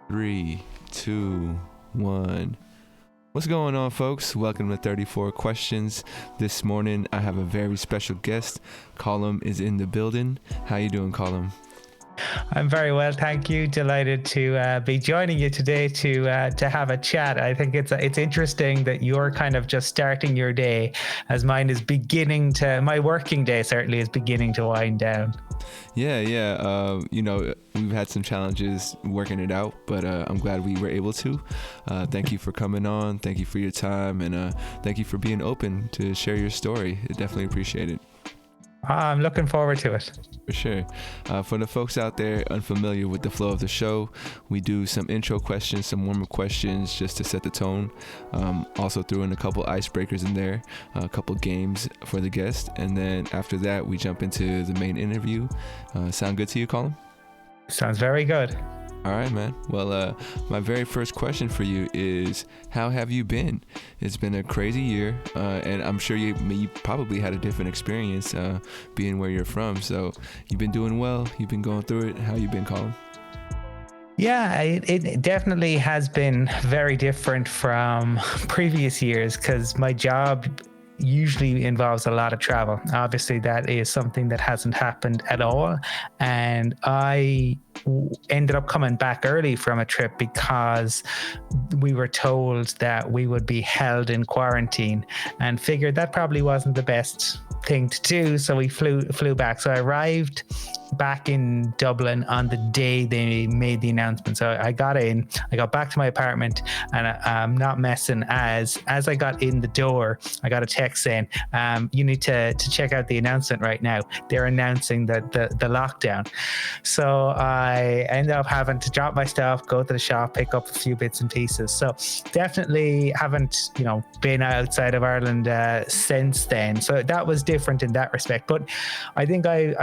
Three, two, one. What's going on, folks? Welcome to 34 Questions. This morning, I have a very special guest. Colum is in the building. How you doing, Colum? I'm very well, thank you. Delighted to be joining you today to have a chat. I think it's interesting that you're kind of just starting your day, as mine is my working day certainly is beginning to wind down. Yeah. We've had some challenges working it out, but I'm glad we were able to. Thank you for coming on. Thank you for your time, and thank you for being open to share your story. I definitely appreciate it. I'm looking forward to it. For sure. For the folks out there unfamiliar with the flow of the show, we do some intro questions, some warm-up questions just to set the tone. Also threw in a couple icebreakers in there, a couple games for the guest, and then after that, we jump into the main interview. Sound good to you, Colum? Sounds very good. All right, man. Well, my very first question for you is, how have you been? It's been a crazy year, and I'm sure you probably had a different experience being where you're from. So you've been doing well. You've been going through it. How you been, Colin? Yeah, it definitely has been very different from previous years because my job usually involves a lot of travel. Obviously, that is something that hasn't happened at all. And I ended up coming back early from a trip because we were told that we would be held in quarantine, and figured that probably wasn't the best thing to do. So we flew back. So I arrived back in Dublin on the day they made the announcement. So I got back to my apartment, and I'm not messing, as I got in the door, I got a text saying, you need to check out the announcement right now. They're announcing the lockdown. So I ended up having to drop my stuff, go to the shop, pick up a few bits and pieces. So definitely haven't, been outside of Ireland since then. So that was different in that respect. But I think I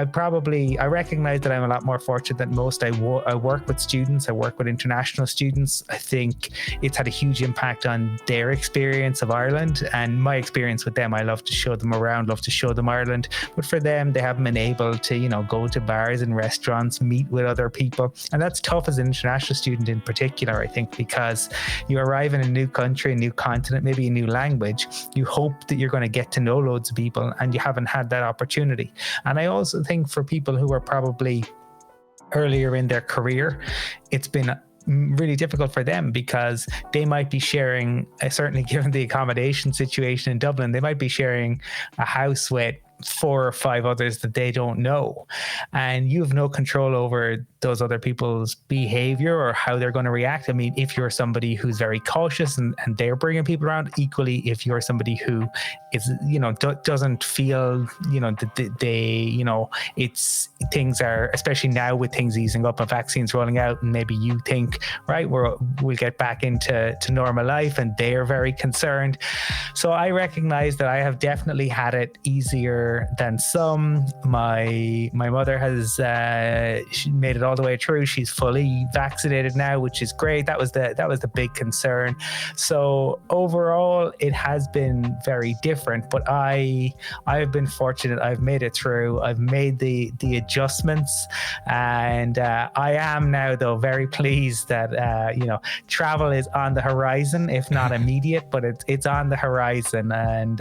recognize that I'm a lot more fortunate than most. I work with students. I work with international students. I think it's had a huge impact on their experience of Ireland and my experience with them. I love to show them around, love to show them Ireland. But for them, they haven't been able to, go to bars and restaurants, meet with other people. And that's tough as an international student in particular, I think, because you arrive in a new country, a new continent, maybe a new language. You hope that you're going to get to know loads of people, and you haven't had that opportunity. And I also think for people who are probably earlier in their career, it's been really difficult for them because they might be sharing, certainly given the accommodation situation in Dublin, they might be sharing a house with 4 or 5 others that they don't know, and you have no control over those other people's behavior or how they're going to react. I mean, if you're somebody who's very cautious and they're bringing people around, equally if you're somebody who is, doesn't feel, that they, it's, things are, especially now with things easing up and vaccines rolling out, and maybe you think, right, we'll get back into normal life, and they're very concerned. So I recognize that I have definitely had it easier than some. My mother has she made it all the way through. She's fully vaccinated now, which is great. That was the big concern. So overall, it has been very different. But I have been fortunate. I've made it through. I've made the adjustments, and I am now though very pleased that travel is on the horizon, if not immediate, but it's on the horizon, and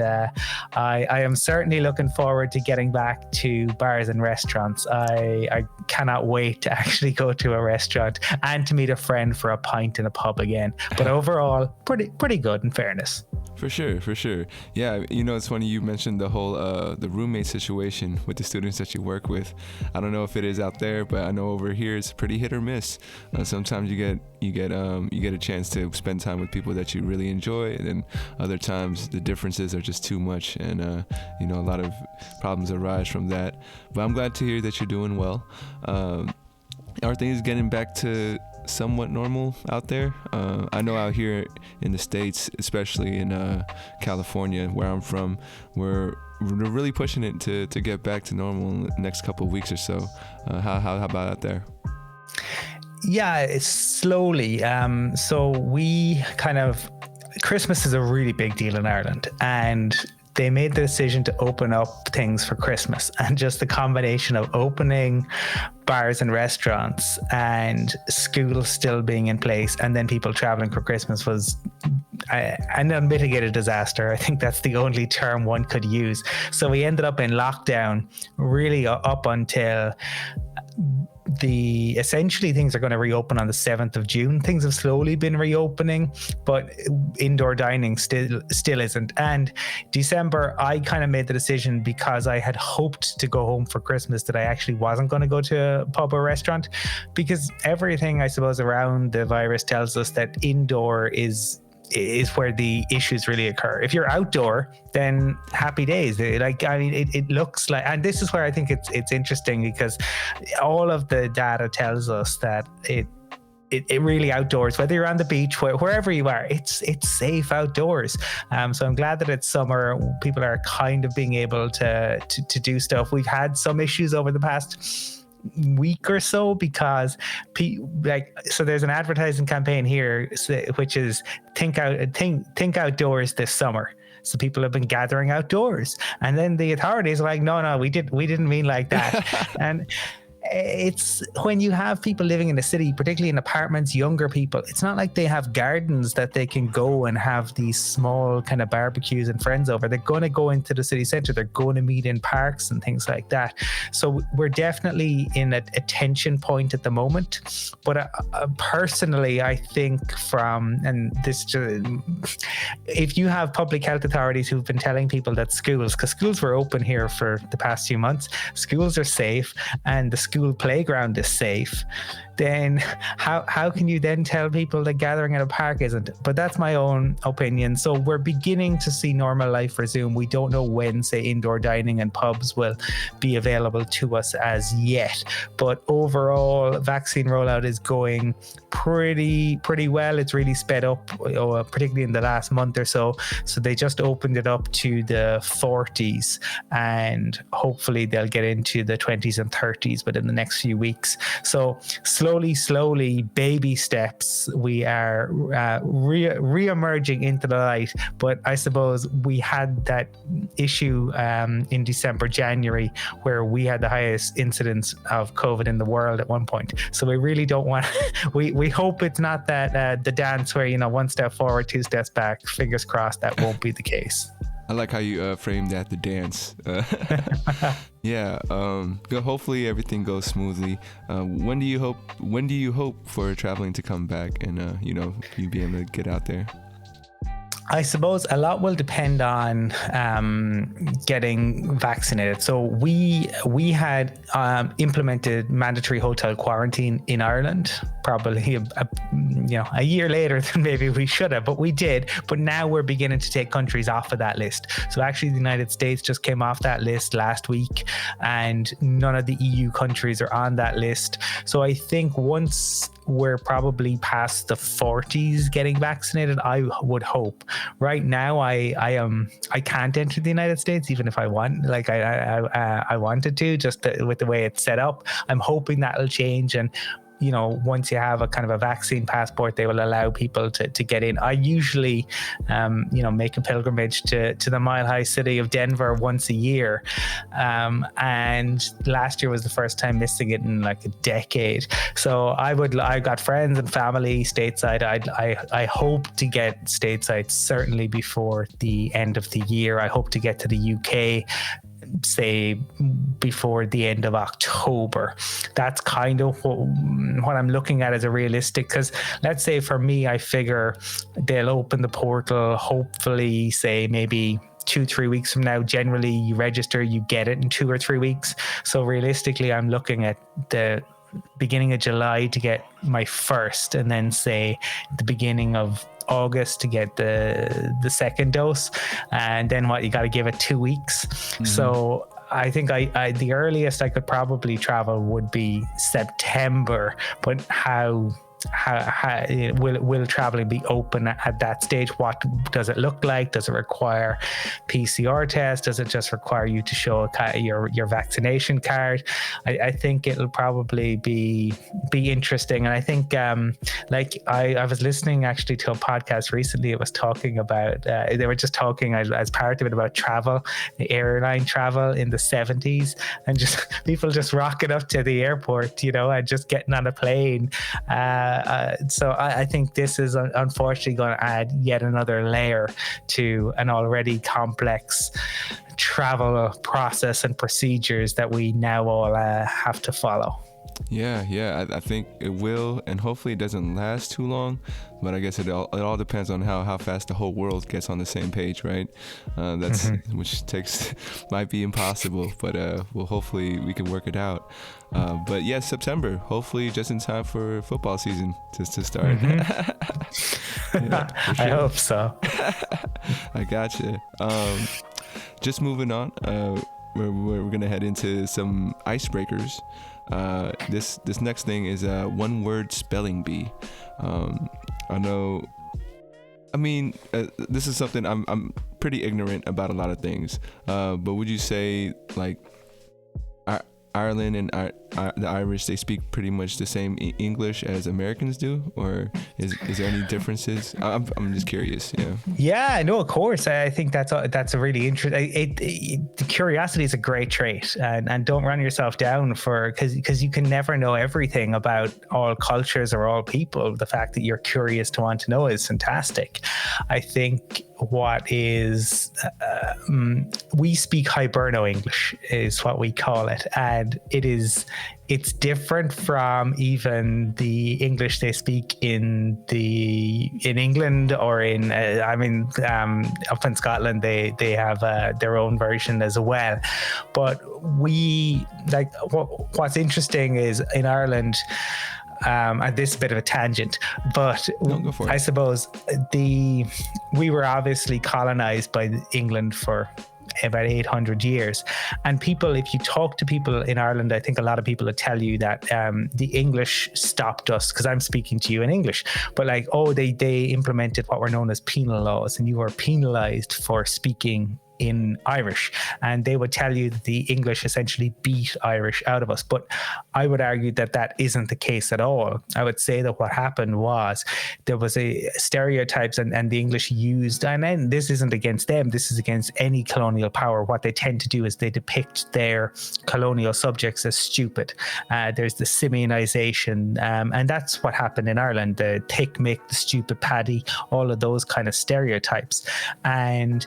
I am certainly looking forward to getting back to bars and restaurants. I cannot wait to actually go to a restaurant and to meet a friend for a pint in a pub again. But overall, pretty good in fairness. For sure. Yeah, it's funny you mentioned the whole the roommate situation with the students that you work with. I don't know if it is out there, but I know over here it's pretty hit or miss. Sometimes you get a chance to spend time with people that you really enjoy, and then other times the differences are just too much, and a lot of problems arise from that. But I'm glad to hear that you're doing well. Are things getting back to somewhat normal out there? I know out here in the States, especially in California, where I'm from, we're really pushing it to get back to normal in the next couple of weeks or so. How about out there? Yeah, it's slowly. So we Christmas is a really big deal in Ireland, and they made the decision to open up things for Christmas, and just the combination of opening bars and restaurants and schools still being in place and then people traveling for Christmas was an unmitigated disaster. I think that's the only term one could use. So we ended up in lockdown really up until essentially things are going to reopen on the 7th of June. Things have slowly been reopening, but indoor dining still isn't. And December, I kind of made the decision because I had hoped to go home for Christmas that I actually wasn't going to go to a pub or restaurant, because everything I suppose around the virus tells us that indoor is where the issues really occur. If you're outdoor, then happy days. It looks like, and this is where I think it's interesting, because all of the data tells us that it really outdoors, whether you're on the beach, wherever you are, it's safe outdoors. So I'm glad that it's summer. People are kind of being able to do stuff. We've had some issues over the past week or so because so there's an advertising campaign here which is think outdoors this summer. So people have been gathering outdoors, and then the authorities are like, no, we didn't mean like that. And it's when you have people living in the city, particularly in apartments, younger people, it's not like they have gardens that they can go and have these small kind of barbecues and friends over. They're going to go into the city centre. They're going to meet in parks and things like that. So we're definitely in a tension point at the moment. But personally, I think if you have public health authorities who've been telling people that because schools were open here for the past few months, schools are safe and the school playground is safe, then how can you then tell people that gathering at a park isn't? But that's my own opinion. So we're beginning to see normal life resume. We don't know when, say, indoor dining and pubs will be available to us as yet. But overall, vaccine rollout is going pretty well. It's really sped up, particularly in the last month or so. So they just opened it up to the 40s, and hopefully they'll get into the 20s and 30s within the next few weeks. So slowly, baby steps, we are re-emerging into the light. But I suppose we had that issue in December, January, where we had the highest incidence of COVID in the world at one point. So we really don't want we hope it's not that the dance where, one step forward, two steps back. Fingers crossed that won't be the case. I like how you framed that, the dance. Yeah. Hopefully everything goes smoothly. When do you hope for traveling to come back and you be able to get out there? I suppose a lot will depend on getting vaccinated. So we had implemented mandatory hotel quarantine in Ireland, probably a year later than maybe we should have, but we did. But now we're beginning to take countries off of that list. So actually the United States just came off that list last week, and none of the EU countries are on that list. So I think once we're probably past the 40s getting vaccinated, I would hope. Right now, I can't enter the United States even if I want. Like I wanted to, just with the way it's set up. I'm hoping that'll change, and once you have a kind of a vaccine passport, they will allow people to get in. I usually, make a pilgrimage to the Mile High city of Denver once a year. And last year was the first time missing it in like a decade. So I got friends and family stateside. I hope to get stateside certainly before the end of the year. I hope to get to the UK, say, before the end of October. That's kind of what I'm looking at as a realistic, because let's say for me, I figure they'll open the portal hopefully, say, maybe 2-3 weeks from now. Generally you register, you get it in 2 or 3 weeks. So realistically, I'm looking at the beginning of July to get my first, and then say the beginning of August to get the second dose, and then you got to give it 2 weeks. Mm-hmm. So I think the earliest I could probably travel would be September, but how will traveling be open at that stage? What does it look like? Does it require PCR test? Does it just require you to show your vaccination card? I think it'll probably be interesting. And I think like I was listening actually to a podcast recently. It was talking about they were just talking as part of it about travel, the airline travel in the 70s, and just people just rocking up to the airport, and just getting on a plane. So I think this is unfortunately going to add yet another layer to an already complex travel process and procedures that we now all have to follow. Yeah, I think it will, and hopefully it doesn't last too long. But I guess it all depends on how fast the whole world gets on the same page, right? That's which might be impossible, but well, hopefully we can work it out. But yeah, September, hopefully just in time for football season to start. Yeah, sure. I hope so. I gotcha. Just moving on, we're gonna head into some icebreakers. This next thing is a one-word spelling bee. This is something I'm pretty ignorant about a lot of things. But would you say like Ireland and the Irish, they speak pretty much the same English as Americans do, or is there any differences? I'm just curious. Yeah, no, of course. I think that's a really interesting. The curiosity is a great trait, and don't run yourself down because you can never know everything about all cultures or all people. The fact that you're curious to want to know is fantastic. I think what is we speak Hiberno English is what we call it, and it's different from even the English they speak in England or up in Scotland. They have their own version as well. But what's interesting is in Ireland, and this is a bit of a tangent, but I suppose we were obviously colonized by England for about 800 years, and if you talk to people in Ireland, I think a lot of people will tell you that the English stopped us, because I'm speaking to you in English, but they implemented what were known as penal laws, and you were penalized for speaking in Irish, and they would tell you that the English essentially beat Irish out of us. But I would argue that isn't the case at all. I would say that what happened was there was a stereotypes and the English used, and then this isn't against them, this is against any colonial power. What they tend to do is they depict their colonial subjects as stupid. There's the simianization, and that's what happened in Ireland, the thick Mick, the stupid Paddy, all of those kind of stereotypes. And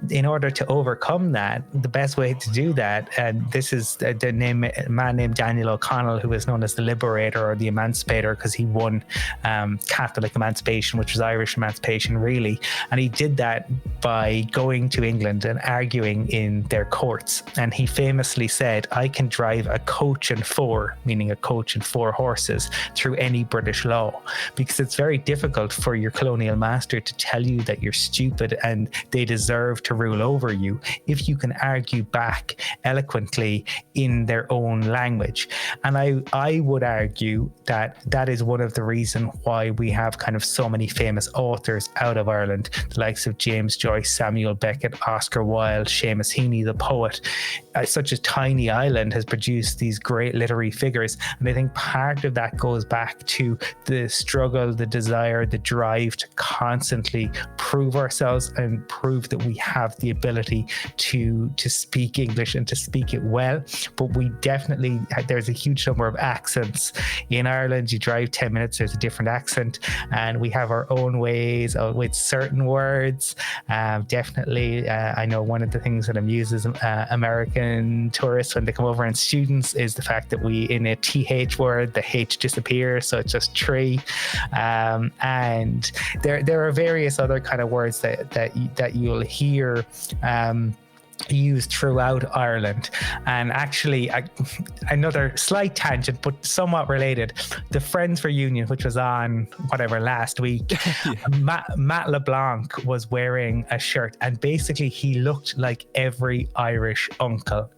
in order to overcome that, the best way to do that, and this is a man named Daniel O'Connell, who is known as the liberator or the emancipator, because he won Catholic emancipation, which was Irish emancipation really, and he did that by going to England and arguing in their courts. And he famously said, I can drive a coach and four, meaning a coach and four horses, through any British law, because it's very difficult for your colonial master to tell you that you're stupid and they deserve to rule over you if you can argue back eloquently in their own language. And I would argue that is one of the reasons why we have kind of so many famous authors out of Ireland, the likes of James Joyce, Samuel Beckett, Oscar Wilde, Seamus Heaney, the poet. Such a tiny island has produced these great literary figures, and I think part of that goes back to the struggle, the desire, the drive to constantly prove ourselves and prove that we have the ability to speak English and to speak it well. But we definitely, there's a huge number of accents in Ireland. You drive 10 minutes, there's a different accent, and we have our own ways with certain words. Definitely, I know one of the things that amuses American tourists when they come over, and students, is the fact that we, in a TH word, the H disappears, so it's just tree. And there are various other kind of words that you'll hear used throughout Ireland. And actually, another slight tangent but somewhat related, the Friends reunion, which was on last week, Matt LeBlanc was wearing a shirt, and basically he looked like every Irish uncle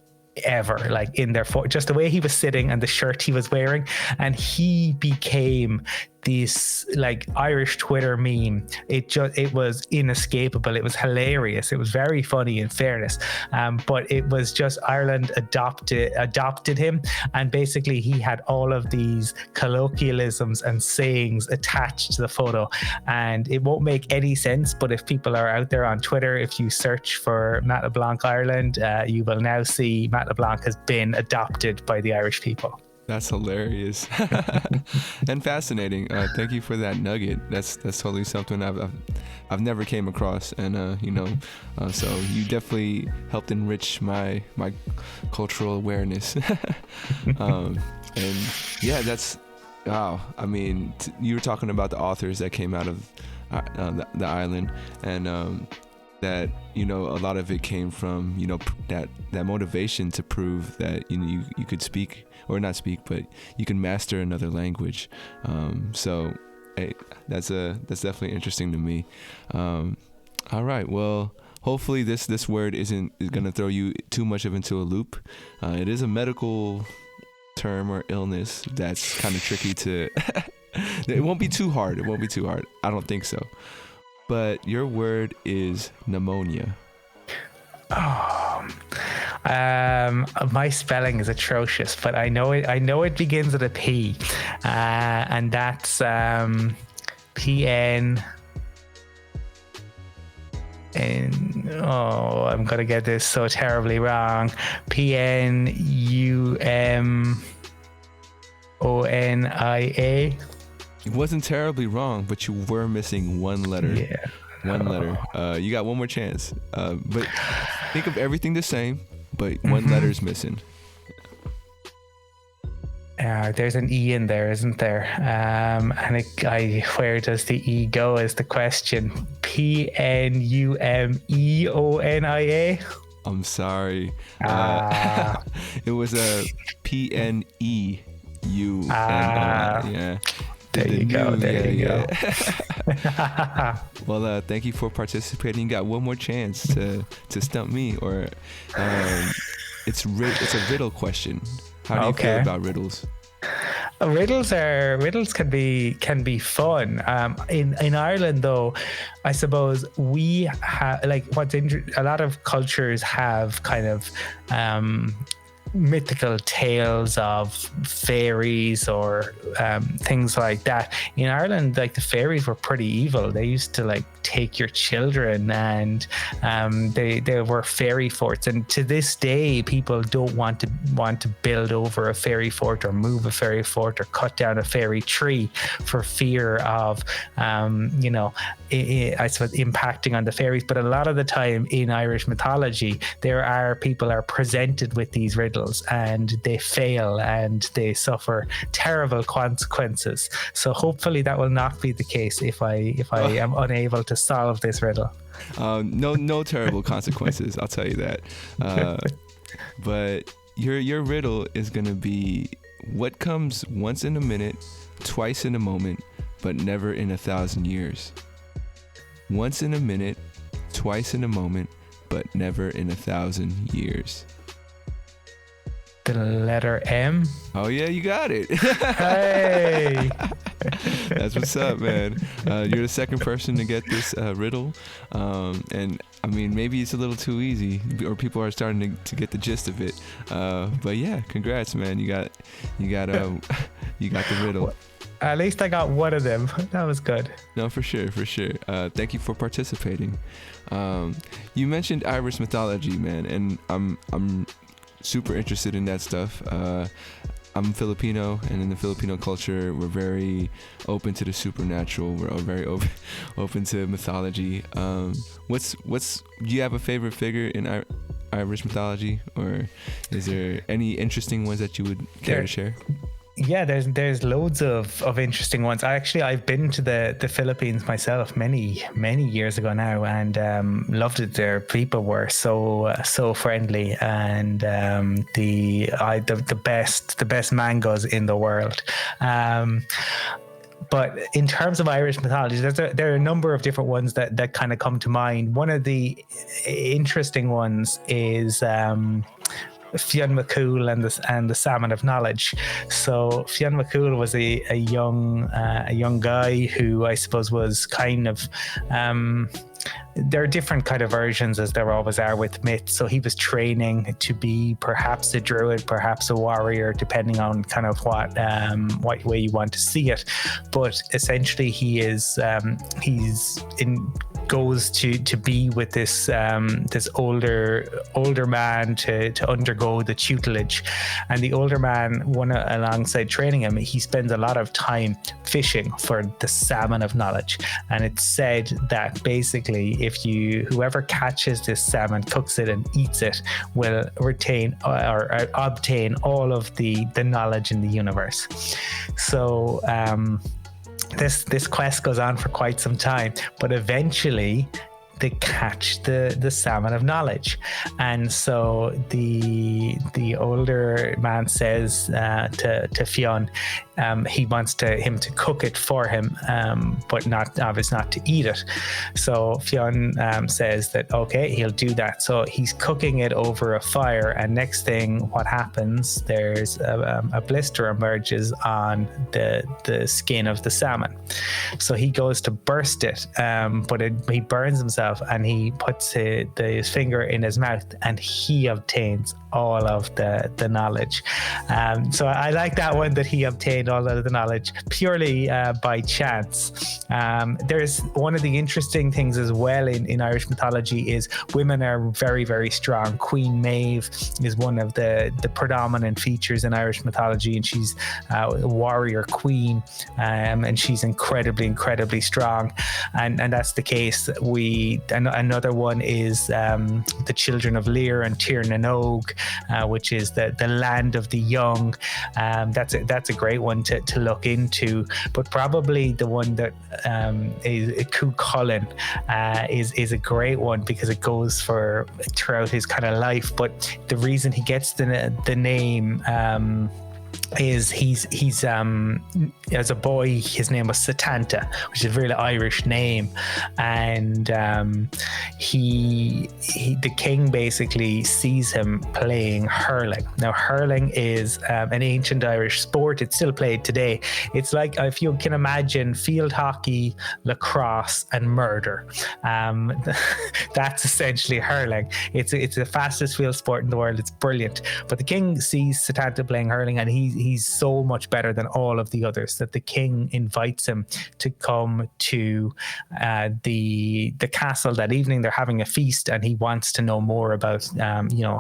ever, like in their just the way he was sitting and the shirt he was wearing, and he became this like Irish Twitter meme. It was inescapable. It was hilarious. It was very funny, in fairness, but it was just Ireland adopted him, and basically he had all of these colloquialisms and sayings attached to the photo, and it won't make any sense, but if people are out there on Twitter, if you search for Matt LeBlanc Ireland, you will now see Matt LeBlanc has been adopted by the Irish people. That's hilarious and fascinating. Thank you for that nugget. That's totally something I've never came across, and so you definitely helped enrich my cultural awareness. And yeah, that's wow. I mean, you were talking about the authors that came out of the island, and that a lot of it came from that motivation to prove that you could speak, or not speak, but you can master another language. So hey, that's definitely interesting to me. All right, well, hopefully this word isn't going to throw you too much into a loop. It is a medical term or illness that's kind of tricky to it won't be too hard. I don't think so. But your word is pneumonia. Oh, my spelling is atrocious, but I know it begins with a P, and that's PN. And I'm gonna get this so terribly wrong. PNUMONIA. It wasn't terribly wrong, but you were missing one letter. Yeah. One letter. You got one more chance. But think of everything the same, but one letter is missing. There's an E in there, isn't there? And where does the E go is the question. PNUMEONIA? I'm sorry. It was a PNEUNI. Yeah. There you go. Well, thank you for participating. You got one more chance to stump me, or it's a riddle question. How do you feel about riddles? Riddles can be fun. In Ireland, though, I suppose we have a lot of cultures have kind of mythical tales of fairies or things like that. In Ireland, like, the fairies were pretty evil. They used to take your children, and they were fairy forts. And to this day, people don't want to build over a fairy fort or move a fairy fort or cut down a fairy tree for fear of I suppose impacting on the fairies. But a lot of the time in Irish mythology, people are presented with these riddles, and they fail and they suffer terrible consequences. So hopefully that will not be the case if I am unable to solve this riddle. No terrible consequences, I'll tell you that. But your riddle is gonna be: what comes once in a minute, twice in a moment, but never in 1,000 years? Once in a minute, twice in a moment, but never in 1,000 years. The letter M. Oh yeah, you got it. Hey. That's what's up, man. You're the second person to get this riddle, and I mean, maybe it's a little too easy, or people are starting to get the gist of it. But yeah, congrats, man. You got the riddle. At least I got one of them. That was good. No, for sure. Thank you for participating. You mentioned Irish mythology, man, and I'm super interested in that stuff. I'm Filipino, and in the Filipino culture, we're very open to the supernatural. We're very open to mythology. Do you have a favorite figure in Irish mythology, or is there any interesting ones that you would care to share? Yeah, there's loads of interesting ones. I've been to the Philippines myself many years ago now, and loved it. Their people were so friendly, and the best mangoes in the world. But in terms of Irish mythology, there are a number of different ones that kind of come to mind. One of the interesting ones is Fionn McCool and the Salmon of Knowledge. So Fionn McCool was a young guy who I suppose was kind of there are different kind of versions, as there always are with myths. So he was training to be perhaps a druid, perhaps a warrior, depending on kind of what way you want to see it. But essentially, goes to be with this older man to undergo the tutelage, and the older man, alongside training him, he spends a lot of time fishing for the salmon of knowledge. And it's said that basically, if whoever catches this salmon, cooks it and eats it, will retain or obtain all of the knowledge in the universe. So this quest goes on for quite some time, but eventually they catch the salmon of knowledge. And so the older man says to Fionn, he wants him to cook it for him, but not to eat it. So Fionn says that okay, he'll do that. So he's cooking it over a fire, and next thing, what happens? There's a blister emerges on the skin of the salmon. So he goes to burst it, but he burns himself, and he puts his finger in his mouth, and he obtains all of the knowledge. So I like that one, that he obtained all of the knowledge purely by chance. There's one of the interesting things as well in Irish mythology is women are very, very strong. Queen Maeve is one of the predominant features in Irish mythology, and she's a warrior queen, and she's incredibly strong. And that's the case. Another one is the children of Lear and Tir na nog, which is the land of the young. That's a great one to look into. But probably the one that is Colum is a great one, because it goes for throughout his kind of life. But the reason he gets the name is he's as a boy, his name was Satanta, which is a really Irish name, and the king basically sees him playing hurling. Now hurling is an ancient Irish sport. It's still played today. It's like, if you can imagine, field hockey, lacrosse and murder. That's essentially hurling. It's the fastest field sport in the world. It's brilliant. But the king sees Satanta playing hurling, and he's so much better than all of the others that the king invites him to come to the castle that evening. They're having a feast, and he wants to know more about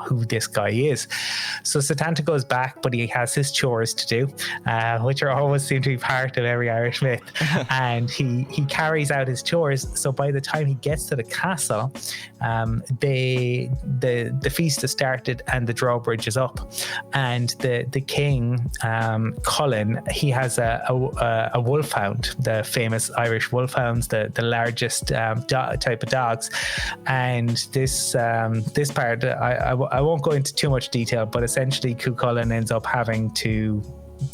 who this guy is. So Satanta goes back, but he has his chores to do, which always seem to be part of every Irish myth. And he carries out his chores. So by the time he gets to the castle, the feast has started and the drawbridge is up, and the king, Colum, he has a wolfhound, the famous Irish wolfhounds, the largest type of dogs. And this part, I won't go into too much detail, but essentially Cuchulainn ends up having to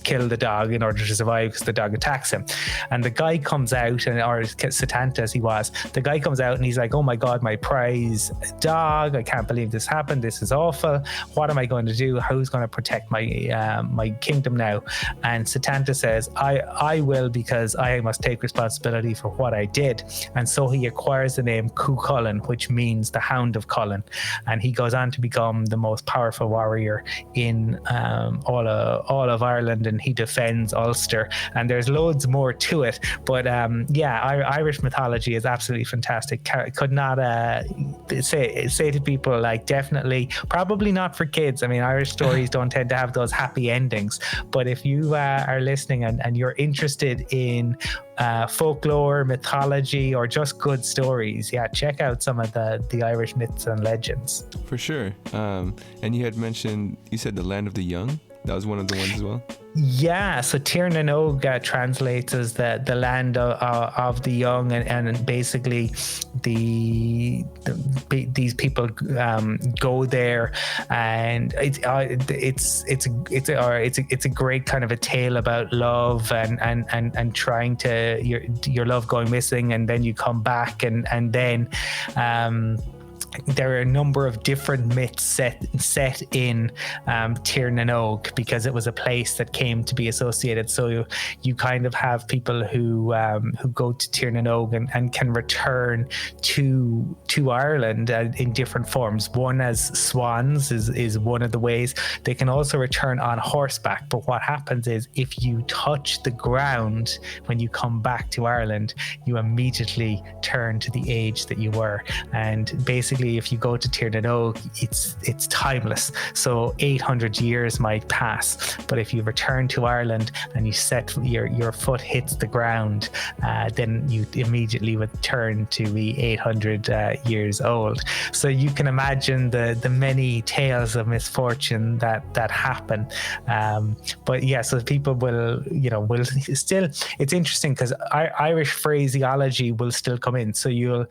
kill the dog in order to survive, because the dog attacks him. And the guy comes out, or Satanta as he was, the guy comes out and he's like, oh my god, my prize dog, I can't believe this happened, this is awful, what am I going to do, who's going to protect my kingdom now? And Satanta says, I will, because I must take responsibility for what I did. And so he acquires the name Cuchulainn, which means the Hound of Colum, and he goes on to become the most powerful warrior in all of Ireland, and he defends Ulster, and there's loads more to it. But Irish mythology is absolutely fantastic. Could not say to people, like, definitely, probably not for kids. I mean, Irish stories don't tend to have those happy endings, but if you are listening and you're interested in folklore, mythology, or just good stories, check out some of the Irish myths and legends. For sure. And you said the land of the young. That was one of the ones as well. Yeah, so Tir na nog translates as the land of the young, and basically these people go there, and it's a great kind of a tale about love and trying to your love going missing, and then you come back, and then there are a number of different myths set in Tir na Og, because it was a place that came to be associated. So you kind of have people who go to Tir na Og and can return to Ireland in different forms. One as swans is one of the ways. They can also return on horseback. But what happens is, if you touch the ground when you come back to Ireland, you immediately turn to the age that you were. And basically, if you go to Tir na Og, it's timeless. So 800 years might pass, but if you return to Ireland and you set your foot hits the ground, then you immediately would turn to be 800 years old. So you can imagine the many tales of misfortune that happen. But yeah, so people will still. It's interesting because Irish phraseology will still come in. So you'll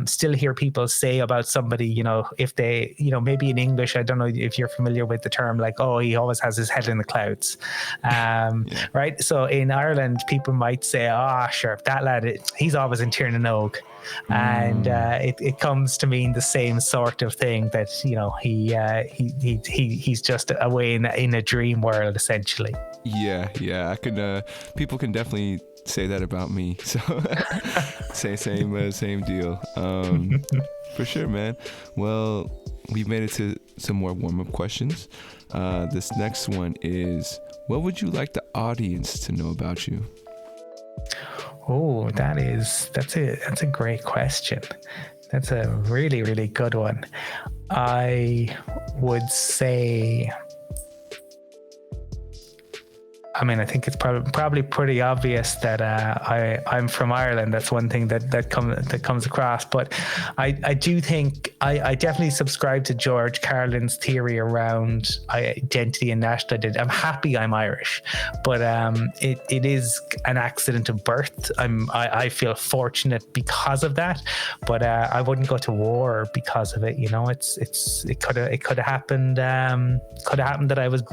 still hear people say about somebody, if they, maybe in English, I don't know if you're familiar with the term, like, oh, he always has his head in the clouds. Right? So in Ireland, people might say, sure, that lad, he's always in Tir na Og. And it comes to mean the same sort of thing, that he's just away in a dream world, essentially. I can people can definitely say that about me, so same deal. For sure, man. Well, we've made it to some more warm-up questions. This next one is, what would you like the audience to know about you? Oh, that's a great question. That's a really, really good one. I would say, I think it's probably pretty obvious that I'm from Ireland. That's one thing that comes across. But I do think I definitely subscribe to George Carlin's theory around identity and national identity. I'm happy I'm Irish, but it is an accident of birth. I feel fortunate because of that, but I wouldn't go to war because of it. It could have happened. Could have happened that I was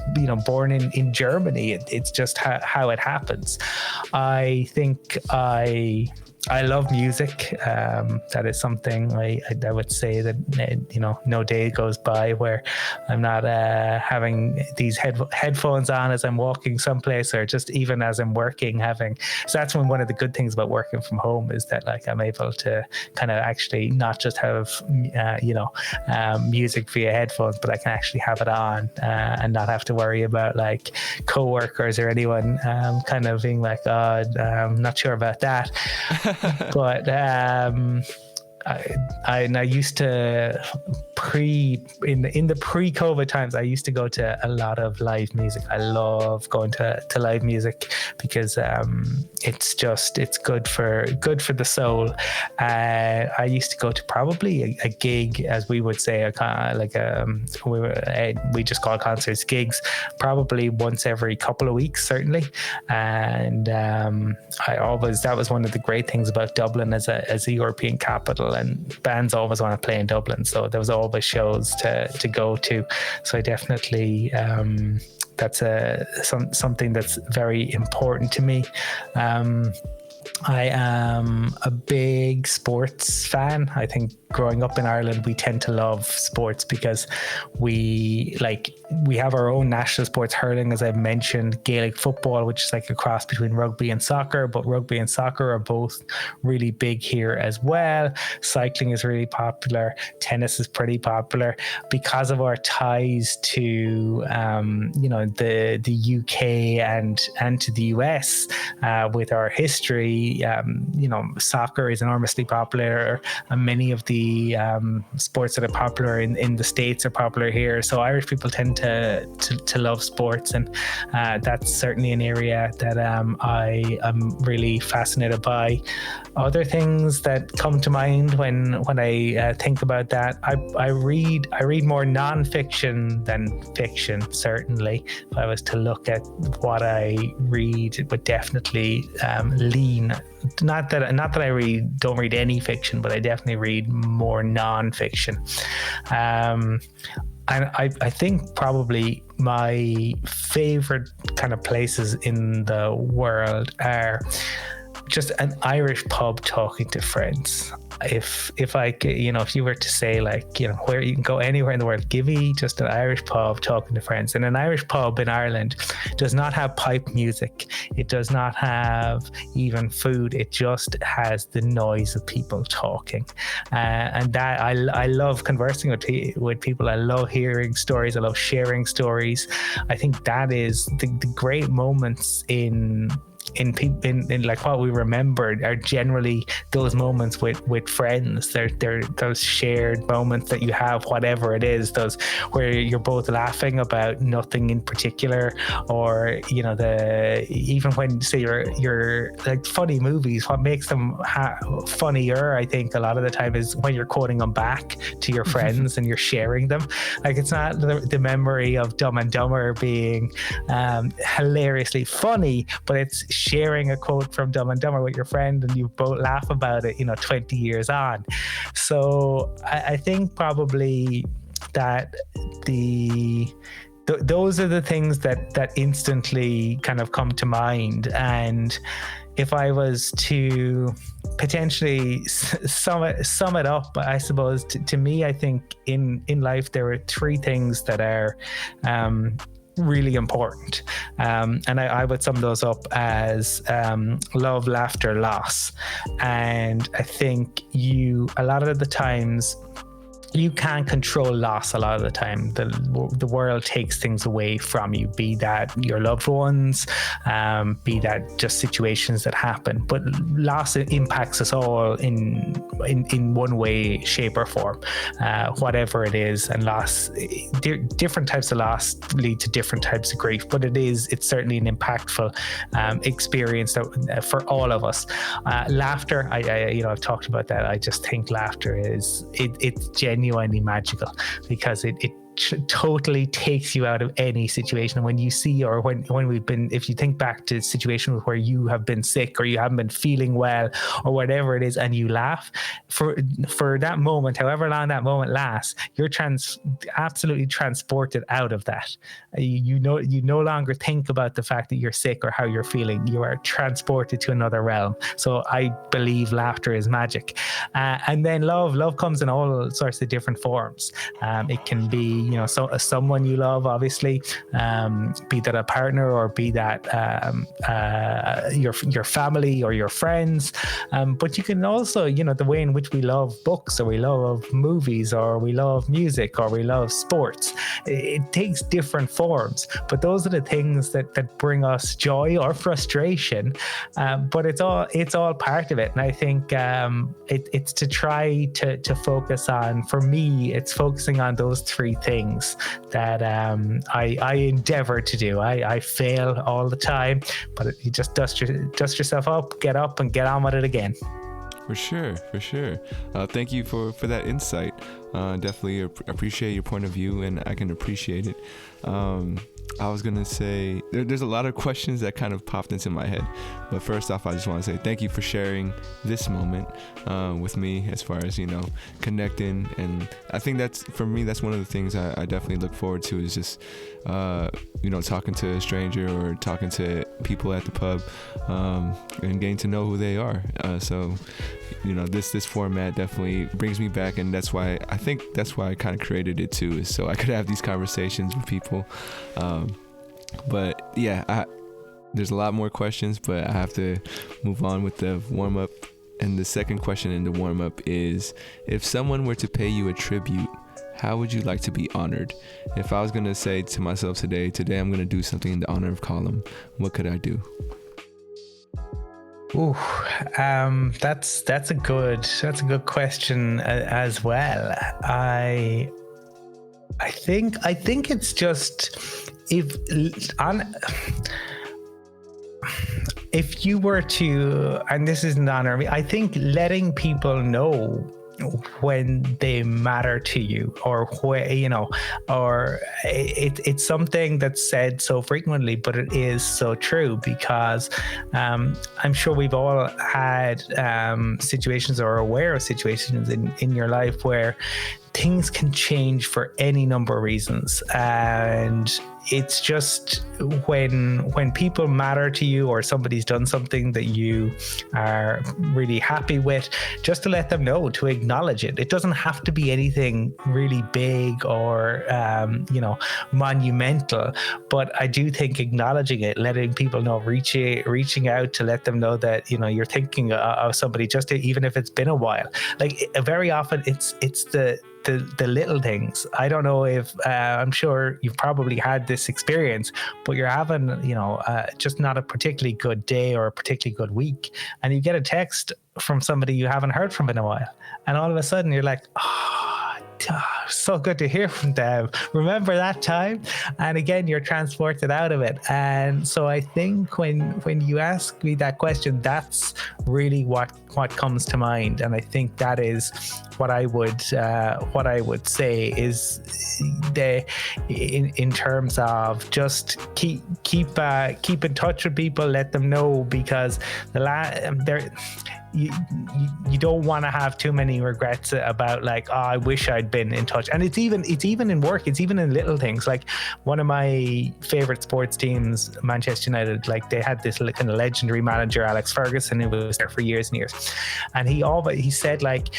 born in Germany. It's just how it happens. I think I love music. That is something I would say that no day goes by where I'm not having these headphones on as I'm walking someplace, or just even as I'm working so that's one of the good things about working from home, is that I'm able to kind of actually not just have music via headphones, but I can actually have it on and not have to worry about co-workers or anyone kind of being like, oh, I'm not sure about that. But I used to in the pre-COVID times, I used to go to a lot of live music. I love going to live music because it's good for the soul. I used to go to probably a gig, as we would say, we just call concerts gigs, probably once every couple of weeks, certainly. And that was one of the great things about Dublin as a European capital, and bands always want to play in Dublin, so there was always shows to go to. So I definitely that's something that's very important to me. I am a big sports fan. I think growing up in Ireland, we tend to love sports because we have our own national sports, hurling, as I've mentioned, Gaelic football, which is like a cross between rugby and soccer, but rugby and soccer are both really big here as well. Cycling is really popular. Tennis is pretty popular because of our ties to the UK and to the US with our history. Soccer is enormously popular, and many of the sports that are popular in the States are popular here. So Irish people tend to love sports, and that's certainly an area that I am really fascinated by. Other things that come to mind when I think about that, I read more non-fiction than fiction. Certainly, if I was to look at what I read, it would definitely lean. Not that I don't read any fiction, but I definitely read more non-fiction. And I think probably my favorite kind of places in the world are just an Irish pub talking to friends. If I could, if you were to say, like, where you can go anywhere in the world, give me just an Irish pub talking to friends. And an Irish pub in Ireland does not have pipe music. It does not have even food. It just has the noise of people talking. And that I love conversing with people. I love hearing stories. I love sharing stories. I think that is the great moments in like what we remember are generally those moments with friends. They're those shared moments that you have, whatever it is, those where you're both laughing about nothing in particular, or even when, say, you're like funny movies, what makes them funnier, I think, a lot of the time is when you're quoting them back to your friends and you're sharing them. Like, it's not the memory of Dumb and Dumber being hilariously funny, but it's sharing a quote from Dumb and Dumber with your friend, and you both laugh about it 20 years on. So I think probably that those are the things that instantly kind of come to mind. And if I was to potentially sum it up, I suppose, to me, I think in life there are three things that are really important, and I would sum those up as love, laughter, loss. And I think a lot of the times you can't control loss. A lot of the time the world takes things away from you, be that your loved ones, be that just situations that happen. But loss impacts us all in one way, shape or form, whatever it is. And loss, different types of loss lead to different types of grief, but it's certainly an impactful experience for all of us. Laughter, I've talked about that. I just think laughter it's genuinely magical, because it totally takes you out of any situation. When you see, or when if you think back to situations where you have been sick or you haven't been feeling well or whatever it is, and you laugh for that moment, however long that moment lasts, you're absolutely transported out of that. You no longer think about the fact that you're sick or how you're feeling. You are transported to another realm. So I believe laughter is magic. And then love comes in all sorts of different forms. It can be someone you love, obviously, be that a partner, or be that your family or your friends, but you can also, the way in which we love books, or we love movies, or we love music, or we love sports. It takes different forms, but those are the things that bring us joy or frustration, but it's all part of it. And I think it's to try to focus on, for me, it's focusing on those three things that I endeavor to do. I fail all the time, but you just dust yourself up, get up, and get on with it again. For sure. Thank you for that insight. Definitely appreciate your point of view, and I can appreciate it. I was gonna say there's a lot of questions that kind of popped into my head, but first off, I just want to say thank you for sharing this moment with me, as far as connecting. And I think that's one of the things I definitely look forward to, is just talking to a stranger or talking to people at the pub, and getting to know who they are. So this format definitely brings me back, and that's why I kind of created it too, is so I could have these conversations with people. But yeah, there's a lot more questions, but I have to move on with the warm-up. And the second question in the warm-up is, if someone were to pay you a tribute, how would you like to be honored? If I was going to say to myself today I'm going to do something in the honor of Colum, what could I do? Ooh, that's a good question as well. I think it's just, if you were to, and this isn't honor me, I think letting people know when they matter to you, or or it's something that's said so frequently, but it is so true, because I'm sure we've all had situations, or aware of situations in your life where things can change for any number of reasons, and it's just when people matter to you, or somebody's done something that you are really happy with, just to let them know, to acknowledge it. It doesn't have to be anything really big or monumental, but I do think acknowledging it, letting people know, reaching out to let them know that you're thinking of somebody, just to, even if it's been a while. Like very often it's the little things. I don't know if I'm sure you've probably had this experience, but you're having just not a particularly good day or a particularly good week, and you get a text from somebody you haven't heard from in a while, and all of a sudden you're like, so good to hear from them. Remember that time? And again, you're transported out of it. And so I think when you ask me that question, that's really what comes to mind. And I think that is what I would say is in terms of just keep in touch with people, let them know, because you don't want to have too many regrets about like, I wish I'd been in touch. And it's even in work, it's even in little things. Like one of my favorite sports teams, Manchester United, like they had this kind of legendary manager, Alex Ferguson, who was there for years and years. And he said, like,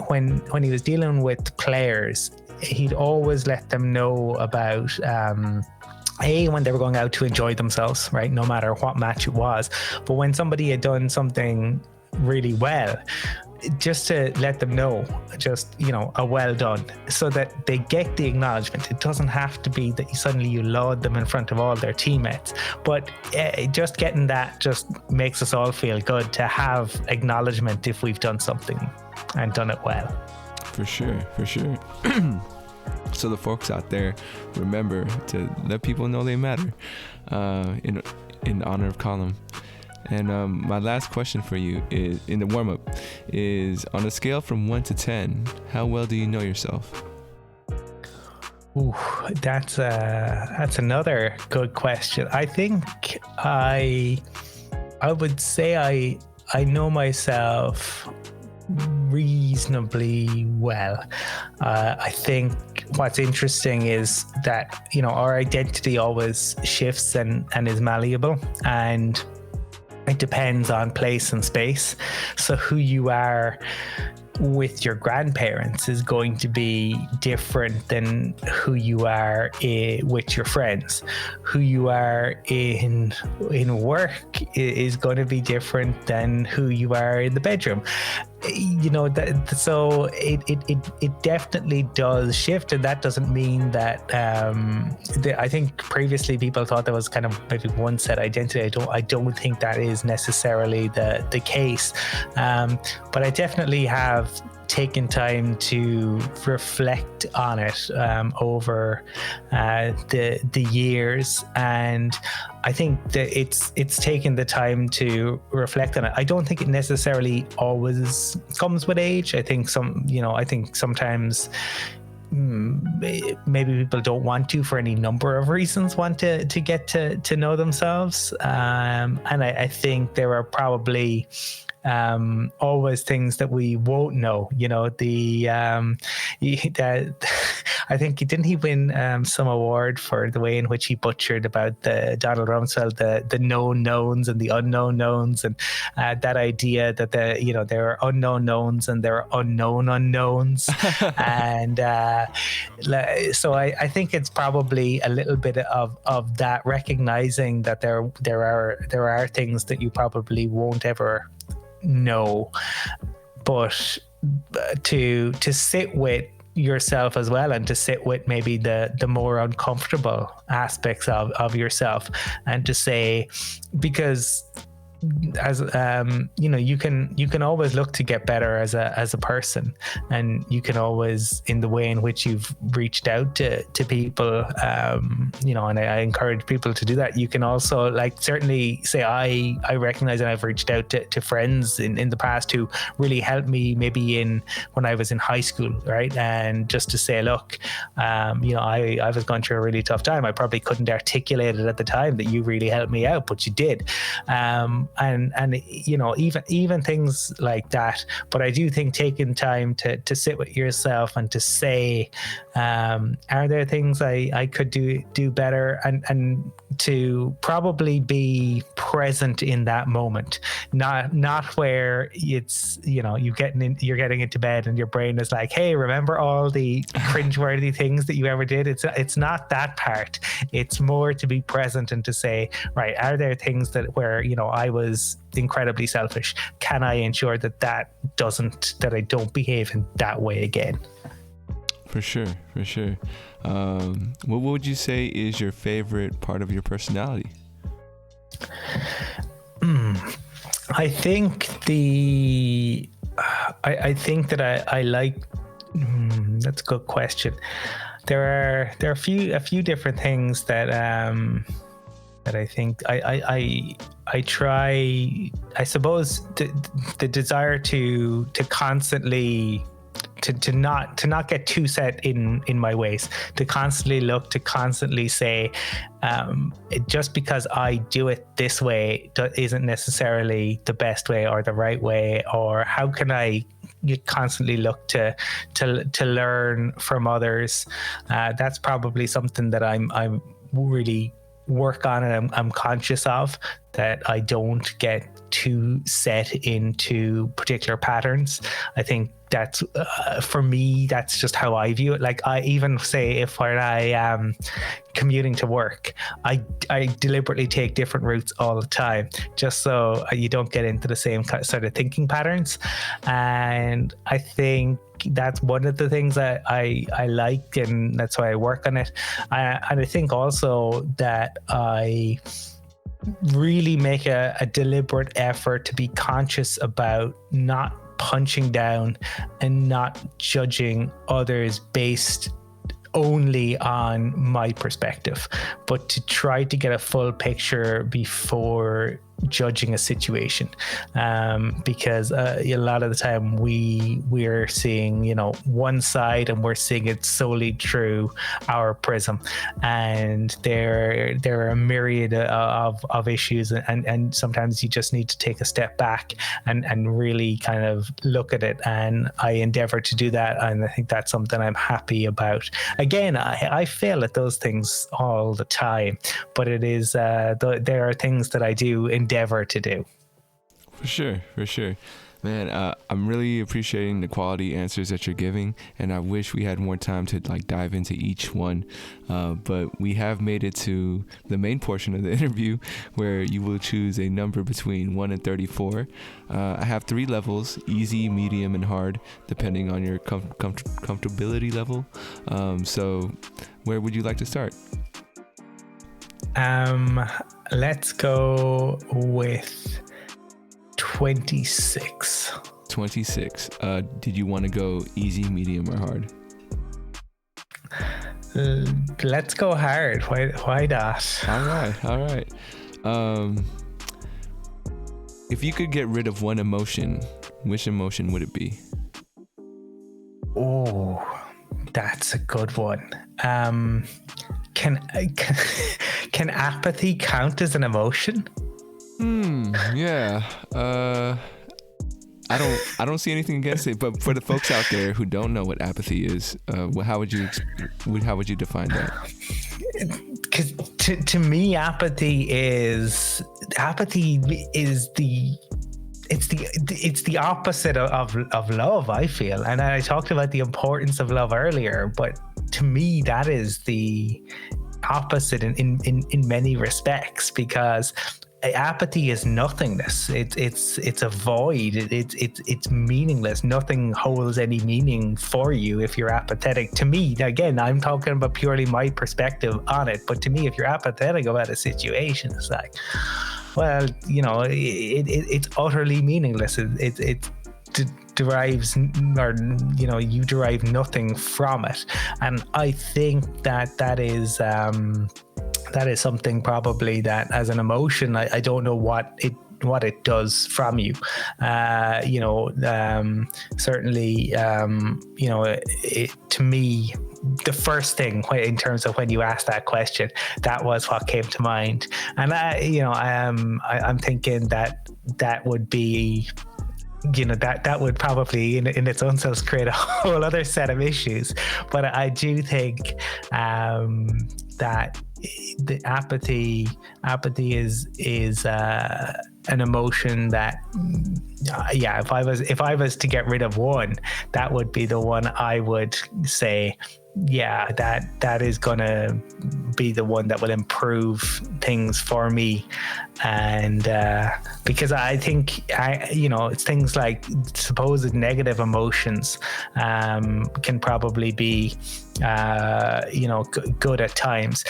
when he was dealing with players, he'd always let them know about when they were going out to enjoy themselves, right? No matter what match it was. But when somebody had done something really well, just to let them know, just, a well done, so that they get the acknowledgement. It doesn't have to be that suddenly you laud them in front of all their teammates, but just getting that just makes us all feel good to have acknowledgement if we've done something and done it well. For sure. So the folks out there, remember to let people know they matter, in honor of Colum. And my last question for you is, in the warm-up, is on a scale from 1 to 10, how well do you know yourself? Ooh, that's another good question. I think I would say I know myself reasonably well. I think what's interesting is that our identity always shifts and is malleable, and it depends on place and space. So who you are with your grandparents is going to be different than who you are with your friends. Who you are in work is going to be different than who you are in the bedroom. So it definitely does shift, and that doesn't mean that I think previously people thought there was kind of maybe one set identity. I don't think that is necessarily the case, but I definitely have taken time to reflect on it over the years, and I think that it's taken the time to reflect on it. I don't think it necessarily always comes with age. I think sometimes maybe people don't want to, for any number of reasons, want to get to know themselves, and I think there are probably always things that we won't know. I think, didn't he win some award for the way in which he butchered about the Donald Rumsfeld, the known knowns and the unknown knowns, and that idea that there are unknown knowns and there are unknown unknowns. And so I think it's probably a little bit of that, recognizing that there are things that you probably won't ever know, but to sit with yourself as well, and to sit with maybe the more uncomfortable aspects of yourself, and to say, because as you can always look to get better as a person, and you can always, in the way in which you've reached out to people, and I encourage people to do that. You can also, like, certainly say, I recognize that I've reached out to friends in the past who really helped me, maybe when I was in high school, right? And just to say, look, I was going through a really tough time. I probably couldn't articulate it at the time that you really helped me out, but you did. and even things like that. But I do think taking time to sit with yourself and to say, are there things I could do better, and to probably be present in that moment, not where it's you're getting into bed and your brain is like, hey, remember all the cringeworthy things that you ever did. It's not that part. It's more to be present and to say, right, are there things where I was incredibly selfish? Can I ensure that I don't behave in that way again? For sure. What would you say is your favorite part of your personality? I think I think that I like. That's a good question. There are a few different things that I think I try. I suppose the desire to constantly to not get too set in my ways, to constantly look, to constantly say, just because I do it this way isn't necessarily the best way or the right way, or how can you constantly look to learn from others. That's probably something that I'm really work on, and I'm conscious of, that I don't get too set into particular patterns. I think that's for me, that's just how I view it. Like, I even say, if when I am commuting to work, I deliberately take different routes all the time, just so you don't get into the same sort of thinking patterns. And I think that's one of the things that I like, and that's why I work on it. And I think also that I really make a deliberate effort to be conscious about not punching down and not judging others based only on my perspective, but to try to get a full picture before judging a situation, because a lot of the time we're seeing one side, and we're seeing it solely through our prism, and there are a myriad of issues, and sometimes you just need to take a step back and really kind of look at it, and I endeavor to do that, and I think that's something I'm happy about. Again, I fail at those things all the time, but it is there are things that I do endeavor to do. For sure. Man, I'm really appreciating the quality answers that you're giving, and I wish we had more time to dive into each one. But we have made it to the main portion of the interview, where you will choose a number between 1 and 34. I have 3 levels: easy, medium, and hard, depending on your comfortability level. So where would you like to start? Let's go with 26. 26. Did you want to go easy, medium, or hard? Let's go hard. Why not? All right. If you could get rid of one emotion, which emotion would it be? Oh, that's a good one. Can apathy count as an emotion? Yeah. I don't see anything against it, but for the folks out there who don't know what apathy is, how would you define that? Because to me, apathy is the opposite of love, I feel. And I talked about the importance of love earlier, but to me, that is the opposite in many respects, because apathy is nothingness. It's a void. It's meaningless. Nothing holds any meaning for you if you're apathetic. To me, again, I'm talking about purely my perspective on it, but to me, if you're apathetic about a situation, it's like, well, it's utterly meaningless. It derives, or you derive nothing from it. And I think that is something probably that, as an emotion, I don't know what it what it does from you. Certainly, to me, the first thing in terms of when you asked that question, that was what came to mind. And I'm thinking that would be, that would probably in its own sense create a whole other set of issues. But I do think that the apathy is an emotion that, if I was to get rid of one, that would be the one I would say, that is gonna be the one that will improve things for me. And because I think it's things like supposed negative emotions can probably be good at times.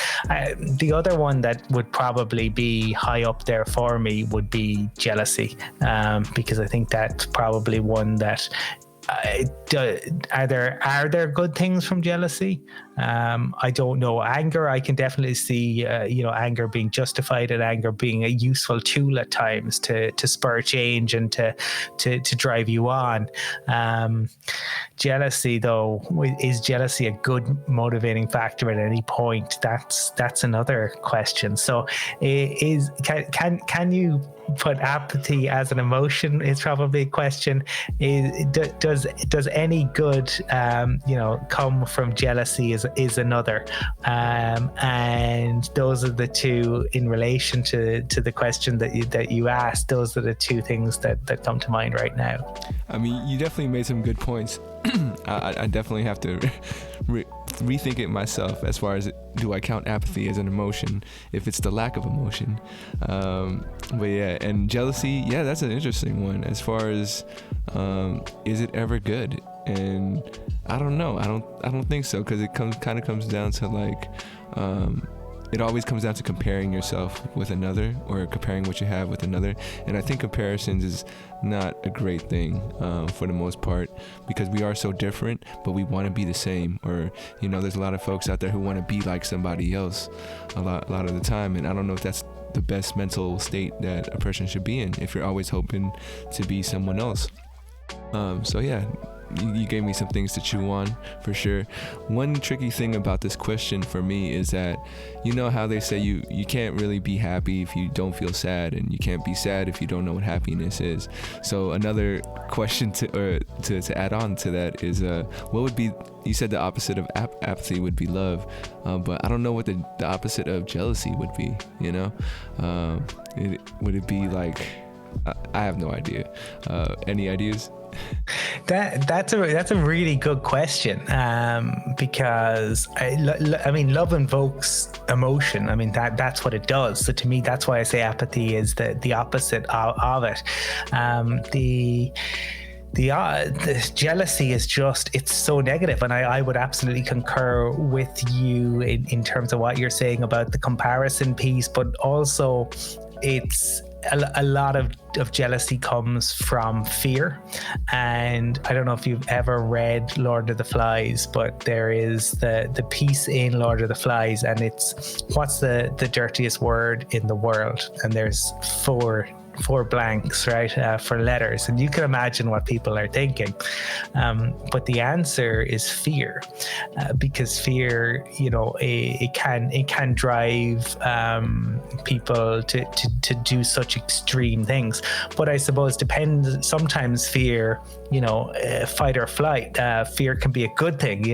The other one that would probably be high up there for me would be jealousy, because I think that's probably one that are there good things from jealousy? I don't know. Anger, I can definitely see anger being justified, and anger being a useful tool at times to spur change and to drive you on. Jealousy, though, is jealousy a good motivating factor at any point? That's another question. So can you put apathy as an emotion is probably a question. Does any good come from jealousy is another, and those are the two in relation to the question that you asked. Those are the two things that come to mind right now. I mean, you definitely made some good points. I definitely have to rethink it myself as far as, do I count apathy as an emotion if it's the lack of emotion? But yeah, and jealousy, that's an interesting one as far as is it ever good? And I don't know. I don't think so, because it comes down to like it always comes down to comparing yourself with another, or comparing what you have with another. And I think comparisons is not a great thing for the most part, because we are so different, but we want to be the same. Or there's a lot of folks out there who want to be like somebody else a lot of the time, and I don't know if that's the best mental state that a person should be in if you're always hoping to be someone else. You gave me some things to chew on, for sure. One tricky thing about this question for me is that, how they say you can't really be happy if you don't feel sad, and you can't be sad if you don't know what happiness is. So another question to add on to that is, what would be, you said the opposite of apathy would be love, but I don't know what the opposite of jealousy would be, would it be like, I have no idea. Any ideas? That's a really good question, because I mean, love invokes emotion. I mean, that's what it does. So to me, that's why I say apathy is the opposite of it. The jealousy is it's so negative, and I would absolutely concur with you in terms of what you're saying about the comparison piece, but also it's a lot of jealousy comes from fear. And I don't know if you've ever read Lord of the Flies, but there is the piece in Lord of the Flies, and it's, what's the dirtiest word in the world? And there's four blanks, right, for letters, and you can imagine what people are thinking. But the answer is fear, because fear, it can drive people to do such extreme things. But I suppose depends. Sometimes fear, fight or flight. Fear can be a good thing.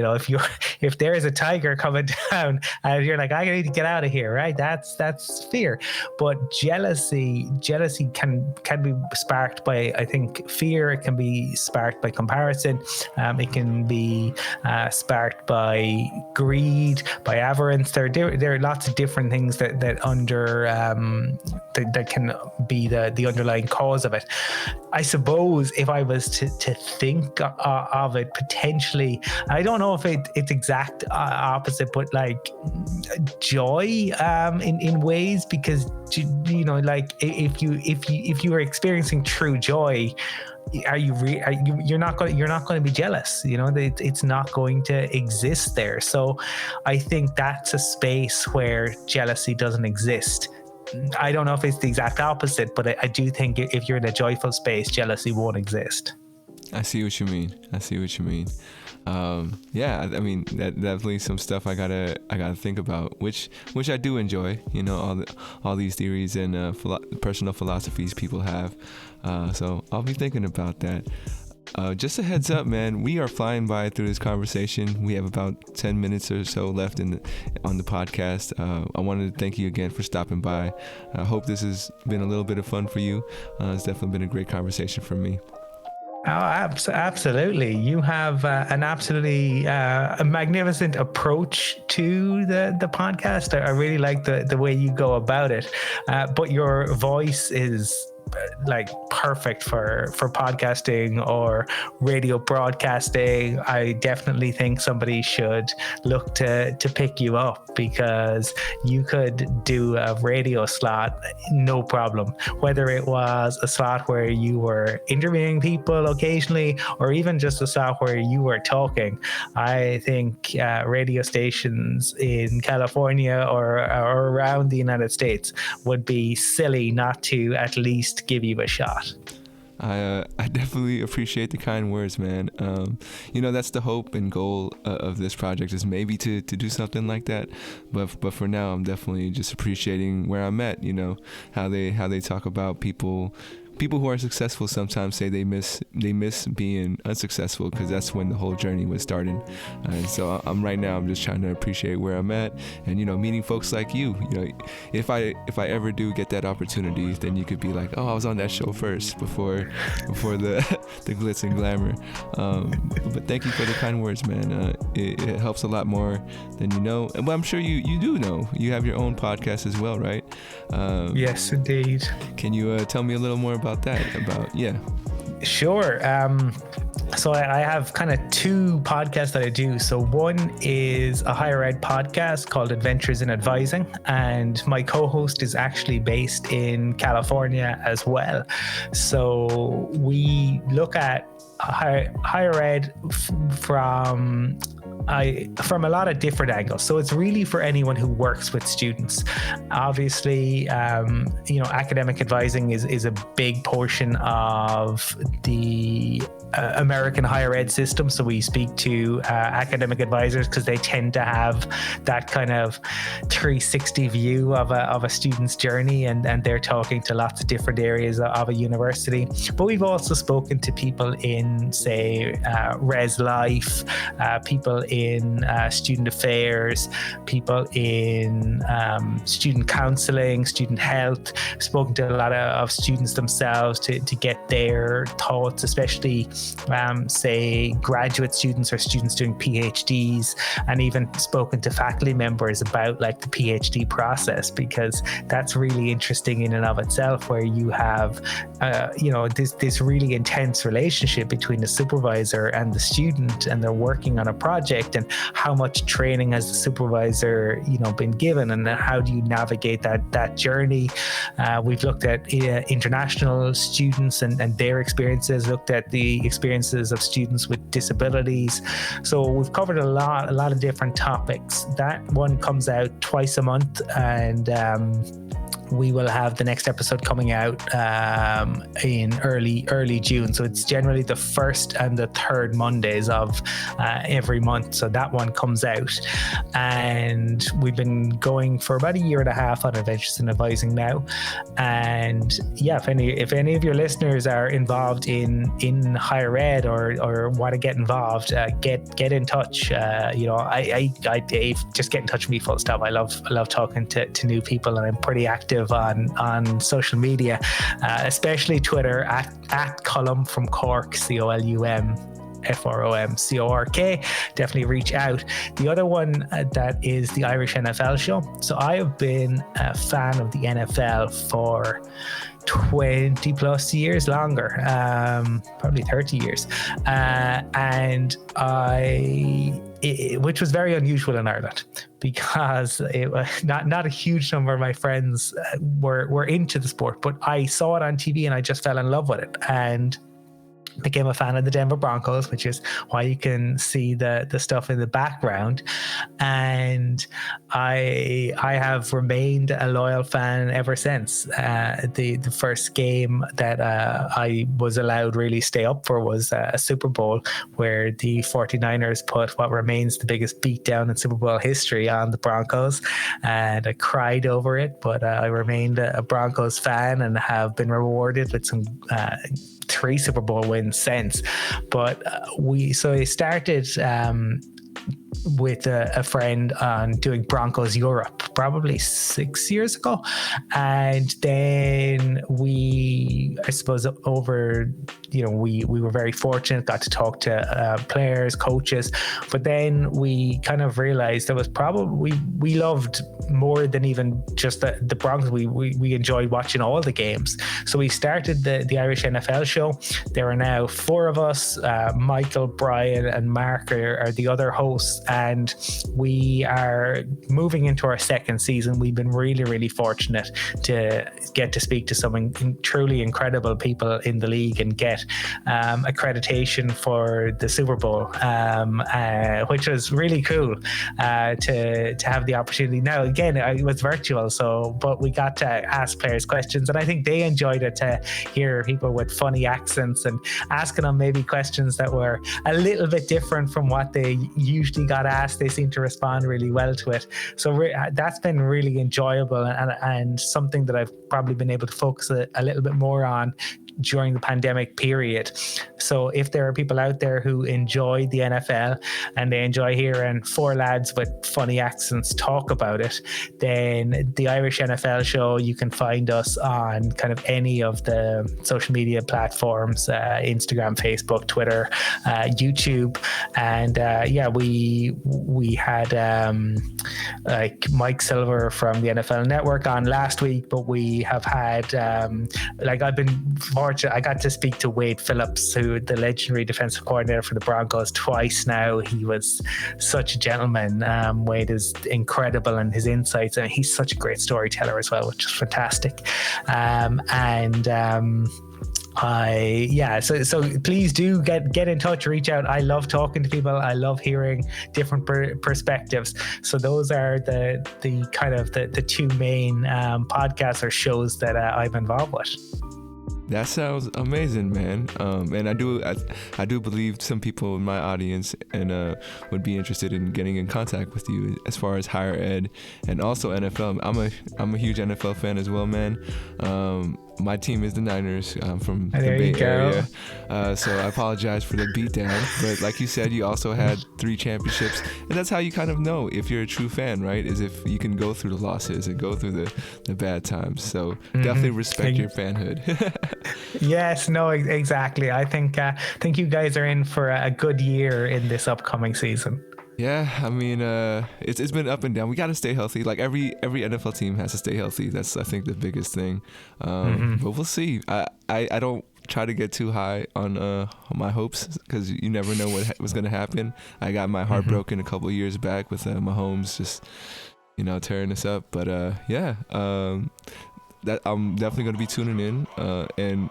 If there is a tiger coming down and you're like, I need to get out of here, right? That's fear. But jealousy can be sparked by, I think, fear. It can be sparked by comparison. It can be sparked by greed, by avarice. There are lots of different things that can be the underlying cause of it. I suppose if I was to think of it potentially, I don't know if it's exact opposite, but like joy in ways, because like if you are experiencing true joy, you're not going to be jealous. It's not going to exist there. So I think that's a space where jealousy doesn't exist. I don't know if it's the exact opposite, but I do think if you're in a joyful space, jealousy won't exist. I see what you mean. Yeah, I mean that definitely some stuff I gotta think about, which I do enjoy. You know, all these theories and personal philosophies people have. So I'll be thinking about that. Just a heads up, man. We are flying by through this conversation. We have about 10 minutes or so left on the podcast. I wanted to thank you again for stopping by. I hope this has been a little bit of fun for you. It's definitely been a great conversation for me. Oh, absolutely. You have an absolutely a magnificent approach to the podcast. I really like the way you go about it. But your voice is like perfect for podcasting or radio broadcasting. I definitely think somebody should look to pick you up, because you could do a radio slot no problem, whether it was a slot where you were interviewing people occasionally or even just a slot where you were talking. I think radio stations in California or around the United States would be silly not to at least give you a shot. I definitely appreciate the kind words, man. You know, that's the hope and goal of this project, is maybe to do something like that. But for now, I'm definitely just appreciating where I'm at. You know, how they talk about people who are successful sometimes say they miss being unsuccessful, because that's when the whole journey was starting. And so I'm just trying to appreciate where I'm at, and, you know, meeting folks like you. You know, if I ever do get that opportunity, then you could be like, oh, I was on that show first before the glitz and glamour. But thank you for the kind words, man. It helps a lot more than you know. But I'm sure you do know. You have your own podcast as well, right? Yes, indeed. Can you tell me a little more about that? Sure. So I have kind of two podcasts that I do. So one is a higher ed podcast called Adventures in Advising, and my co-host is actually based in California as well. So we look at higher ed from a lot of different angles. So it's really for anyone who works with students. Obviously, academic advising is a big portion of the American higher ed system. So we speak to academic advisors because they tend to have that kind of 360 view of a student's journey, and they're talking to lots of different areas of a university. But we've also spoken to people in, say, Res Life, people in student affairs, people in student counseling, student health. Spoken to a lot of students themselves to get their thoughts, especially say graduate students or students doing PhDs, and even spoken to faculty members about like the PhD process, because that's really interesting in and of itself, where you have this really intense relationship between the supervisor and the student, and they're working on a project, and how much training has the supervisor been given, and how do you navigate that journey. We've looked at international students and their experiences, looked at the experiences of students with disabilities. So we've covered a lot of different topics. That one comes out twice a month, and we will have the next episode coming out in early June. So it's generally the first and the third Mondays of every month. So that one comes out, and we've been going for about a year and a half on Adventures in Advising now. And yeah, if any of your listeners are involved in higher ed or want to get involved, get in touch. Dave, just get in touch with me, full stop. I love talking to new people, and I'm pretty active on social media, especially Twitter at Colum from Cork, COLUM FROMCORK. Definitely reach out. The other one that is the Irish NFL show. So I have been a fan of the NFL for 20 plus years, longer, probably 30 years, and which was very unusual in Ireland, because it was not a huge number of my friends were into the sport, but I saw it on TV and I just fell in love with it. And became a fan of the Denver Broncos, which is why you can see the stuff in the background. And I have remained a loyal fan ever since. The first game that I was allowed really stay up for was a Super Bowl where the 49ers put what remains the biggest beatdown in Super Bowl history on the Broncos, and I cried over it, but I remained a Broncos fan and have been rewarded with some 3 Super Bowl wins since. But I started with a friend on doing Broncos Europe probably 6 years ago, and then I suppose over, we were very fortunate, got to talk to players, coaches, but then we kind of realized there was probably we loved more than even just the Broncos. We enjoyed watching all the games, so we started the Irish NFL show. There are now 4 of us. Michael, Brian, and Mark are the other hosts, and we are moving into our 2nd season. We've been really, really fortunate to get to speak to some truly incredible people in the league and get accreditation for the Super Bowl, which was really cool to have the opportunity. Now, again, it was virtual, but we got to ask players questions, and I think they enjoyed it, to hear people with funny accents and asking them maybe questions that were a little bit different from what they usually got asked. They seem to respond really well to it. So that's been really enjoyable, and something that I've probably been able to focus a little bit more on during the pandemic period. So if there are people out there who enjoy the NFL and they enjoy hearing 4 lads with funny accents talk about it, then the Irish NFL show, you can find us on kind of any of the social media platforms, Instagram, Facebook, Twitter, YouTube. And we had like Mike Silver from the NFL Network on last week, but we have had I've been fortunate. I got to speak to Wade Phillips, who the legendary defensive coordinator for the Broncos, twice now. He was such a gentleman. Wade is incredible in his insights, and he's such a great storyteller as well, which is fantastic. So please do get in touch, reach out. I love talking to people. I love hearing different perspectives. So those are the kind of the 2 main podcasts or shows that I'm involved with. That sounds amazing, man. And I do believe some people in my audience would be interested in getting in contact with you as far as higher ed and also NFL. I'm a huge NFL fan as well, man. My team is the Niners. I'm from the Bay Area, so I apologize for the beatdown. But like you said, you also had 3 championships, and that's how you kind of know if you're a true fan, right? Is if you can go through the losses and go through the bad times. So definitely respect your fanhood. Yes, no, exactly. I think you guys are in for a good year in this upcoming season. Yeah, I mean, it's been up and down. We got to stay healthy. Like every NFL team has to stay healthy. That's, I think, the biggest thing. But we'll see. I don't try to get too high on my hopes, because you never know what was going to happen. I got my heart broken a couple of years back with Mahomes just, tearing us up. But that I'm definitely going to be tuning in. And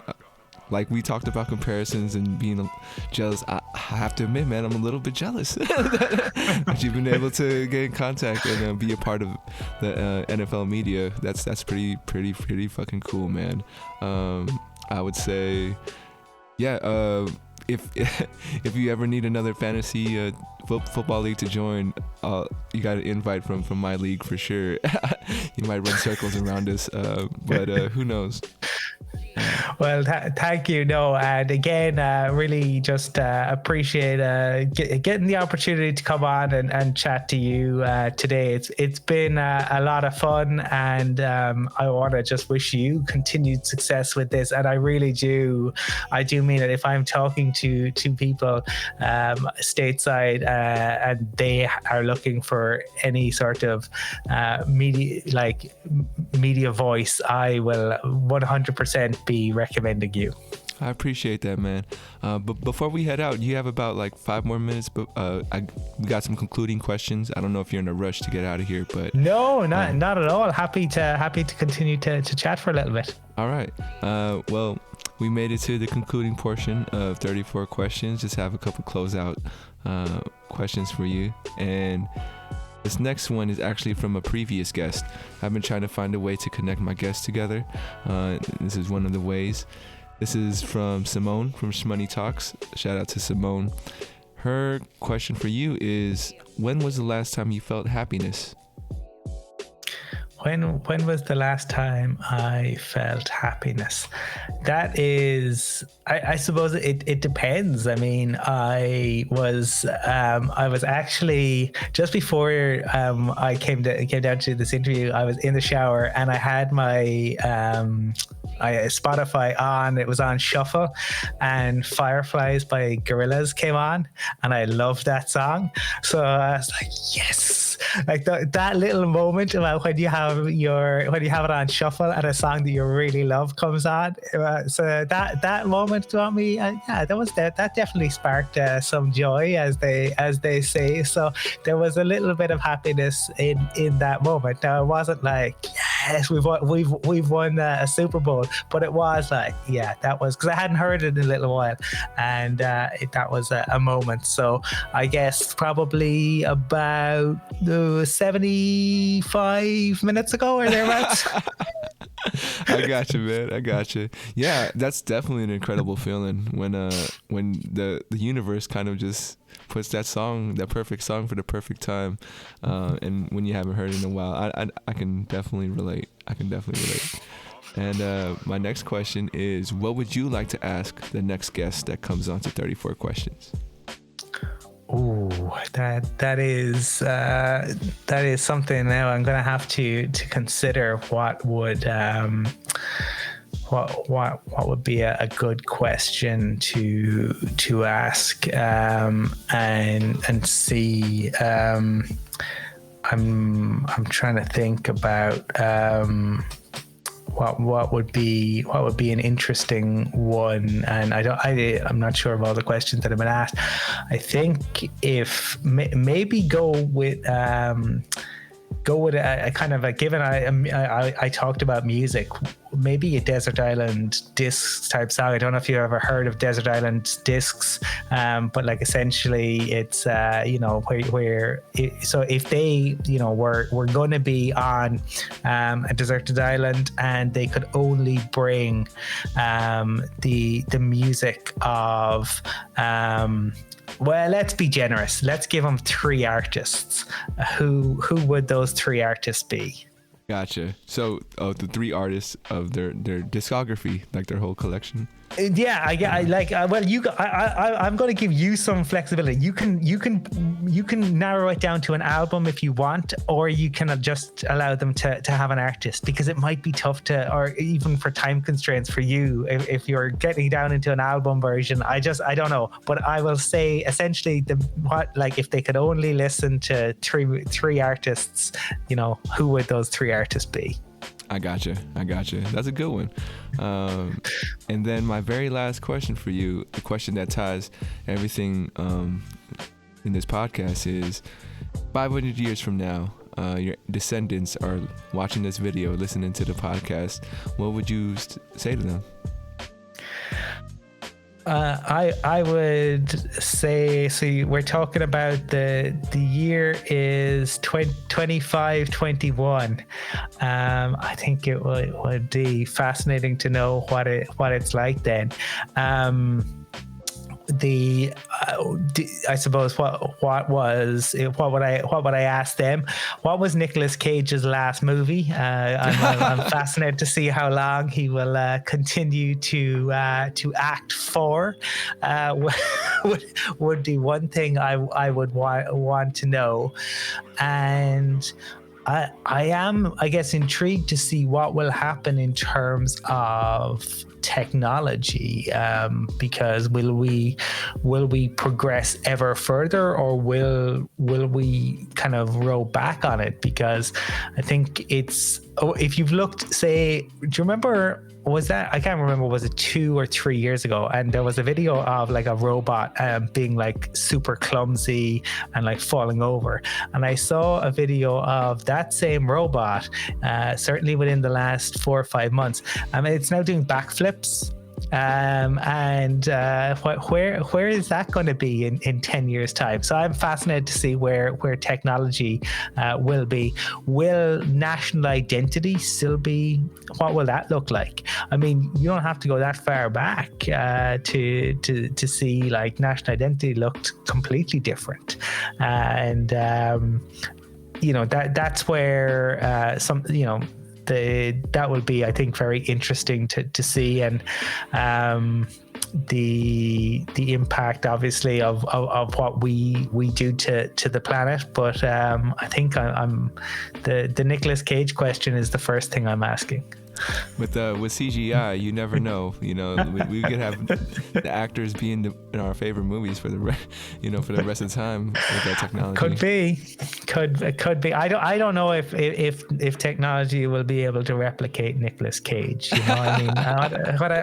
like we talked about comparisons and being jealous, I have to admit, man, I'm a little bit jealous that you've been able to get in contact and be a part of the NFL media. That's pretty fucking cool, man. I would say, if you ever need another fantasy football league to join, you got an invite from my league for sure. You might run circles around us, but who knows? Well, thank you. No, and again, really just appreciate getting the opportunity to come on and chat to you today. It's been a lot of fun, and I want to just wish you continued success with this. And I really do. I do mean it. If I'm talking to people stateside and they are looking for any sort of media voice, I will 100% be recommending you. I appreciate that, man. But before we head out, you have about like 5 more minutes. But we got some concluding questions. I don't know if you're in a rush to get out of here, but no, not at all. Happy to continue to chat for a little bit. All right. Well, we made it to the concluding portion of 34 questions. Just have a couple closeout questions for you. And this next one is actually from a previous guest. I've been trying to find a way to connect my guests together. This is one of the ways. This is from Simone from Shmoney Talks. Shout out to Simone. Her question for you is, when was the last time you felt happiness? When was the last time I felt happiness? That is, I suppose it depends. I mean, I was actually just before I came down to this interview, I was in the shower and I had my Spotify on. It was on shuffle, and Fireflies by Gorillaz came on, and I loved that song. So I was like, yes, like that little moment about when you have it on shuffle and a song that you really love comes on. So that moment got me. That definitely sparked some joy, as they say. So there was a little bit of happiness in that moment. Now it wasn't like, yes, we've won a Super Bowl, but it was like, yeah, that was because I hadn't heard it in a little while, and that was a moment. So I guess probably about 75 minutes ago or thereabouts. I got you, man. I got you. Yeah, that's definitely an incredible feeling when the universe kind of just puts that perfect song for the perfect time, and when you haven't heard it in a while. I can definitely relate. And my next question is, what would you like to ask the next guest that comes on to 34 questions? Oh, that is something now I'm going to have to consider. What would be a good question to ask, and see. I'm trying to think about what would be an interesting one, and I'm not sure of all the questions that have been asked. I think if maybe go with a kind of a, given I talked about music, maybe a Desert Island Discs type song. I don't know if you've ever heard of Desert Island Discs, but like essentially it's so if they were going to be on a deserted island and they could only bring the music of well, let's be generous. Let's give them 3 artists. Who would those 3 artists be? Gotcha. So, the 3 artists of their discography, like their whole collection. Yeah, I'm going to give you some flexibility. You can narrow it down to an album if you want, or you can just allow them to have an artist, because it might be tough to, or even for time constraints for you, if you're getting down into an album version. I don't know, but I will say essentially if they could only listen to three artists, who would those 3 artists be? I gotcha. That's a good one. And then my very last question for you, the question that ties everything in this podcast is, 500 years from now, your descendants are watching this video, listening to the podcast. What would you say to them? I would say, so we're talking about the year is 2521. I think it would be fascinating to know what it's like then. I suppose what would I ask them? What was Nicolas Cage's last movie? I'm fascinated to see how long he will continue to act for. Would be one thing I would want to know, and I am, I guess, intrigued to see what will happen in terms of technology, because will we progress ever further, or will we kind of roll back on it? Because I think if you've looked, say, do you remember was that, I can't remember, was it 2 or 3 years ago? And there was a video of like a robot being like super clumsy and like falling over. And I saw a video of that same robot, certainly within the last 4 or 5 months. I mean, it's now doing backflips. Where is that going to be in 10 years time? So I'm fascinated to see where technology will be. Will national identity still be? What will that look like? I mean, you don't have to go that far back to see like national identity looked completely different. And you know, that's where that will be, I think, very interesting to see, and the impact, obviously, of what we do to the planet. But I think I'm the Nicolas Cage question is the first thing I'm asking. With CGI, you never know. You know, we could have the actors be in our favorite movies for the rest of the time with that technology. Could be. I don't know if technology will be able to replicate Nicolas Cage. You know, I mean,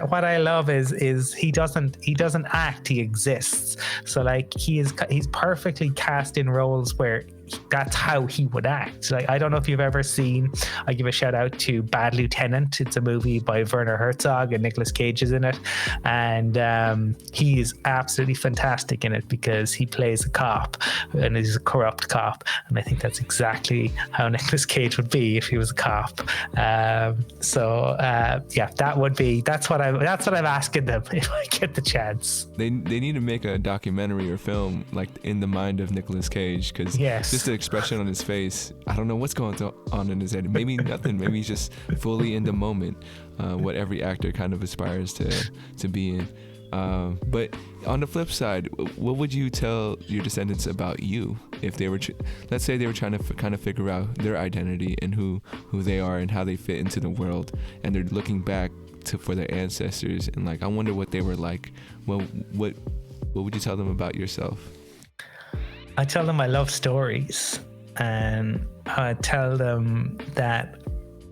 what I love is he doesn't act, he exists. So like he's perfectly cast in roles where that's how he would act. Like, I don't know if you've ever seen, I give a shout out to Bad Lieutenant. It's a movie by Werner Herzog and Nicolas Cage is in it, and he is absolutely fantastic in it because he plays a cop and he's a corrupt cop, and I think that's exactly how Nicolas Cage would be if he was a cop. Yeah, that's what I'm asking them if I get the chance. They need to make a documentary or film like in the mind of Nicolas Cage, because just the expression on his face, I don't know what's going on in his head. Maybe nothing. Maybe he's just fully in the moment, what every actor kind of aspires to be in. But on the flip side, what would you tell your descendants about you if they were, let's say they were trying to kind of figure out their identity and who they are and how they fit into the world, and they're looking back for their ancestors and like, I wonder what they were like. Well, what would you tell them about yourself? I tell them I love stories, and I tell them that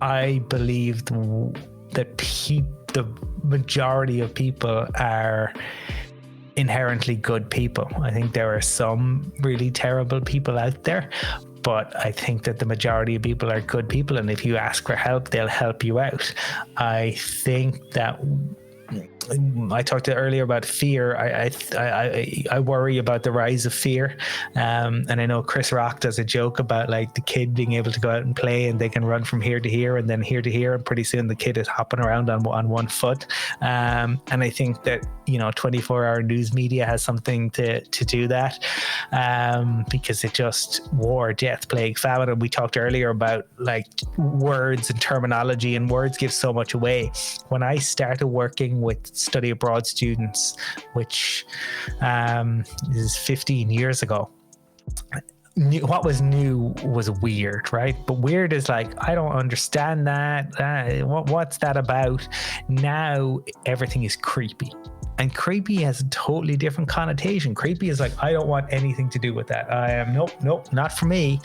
I believe that the majority of people are inherently good people. I think there are some really terrible people out there, but I think that the majority of people are good people, and if you ask for help, they'll help you out. I think that I talked earlier about fear. I worry about the rise of fear, and I know Chris Rock does a joke about like the kid being able to go out and play and they can run from here to here and then here to here, and pretty soon the kid is hopping around on one foot. And I think that 24-hour news media has something to do that, because it just war, death, plague, famine. And we talked earlier about like words and terminology, and words give so much away. When I started working with study abroad students, which is 15 years ago, what was new was weird, right? But weird is like, I don't understand that. What's that about? Now everything is creepy. And creepy has a totally different connotation. Creepy is like, I don't want anything to do with that. I am, nope, not for me.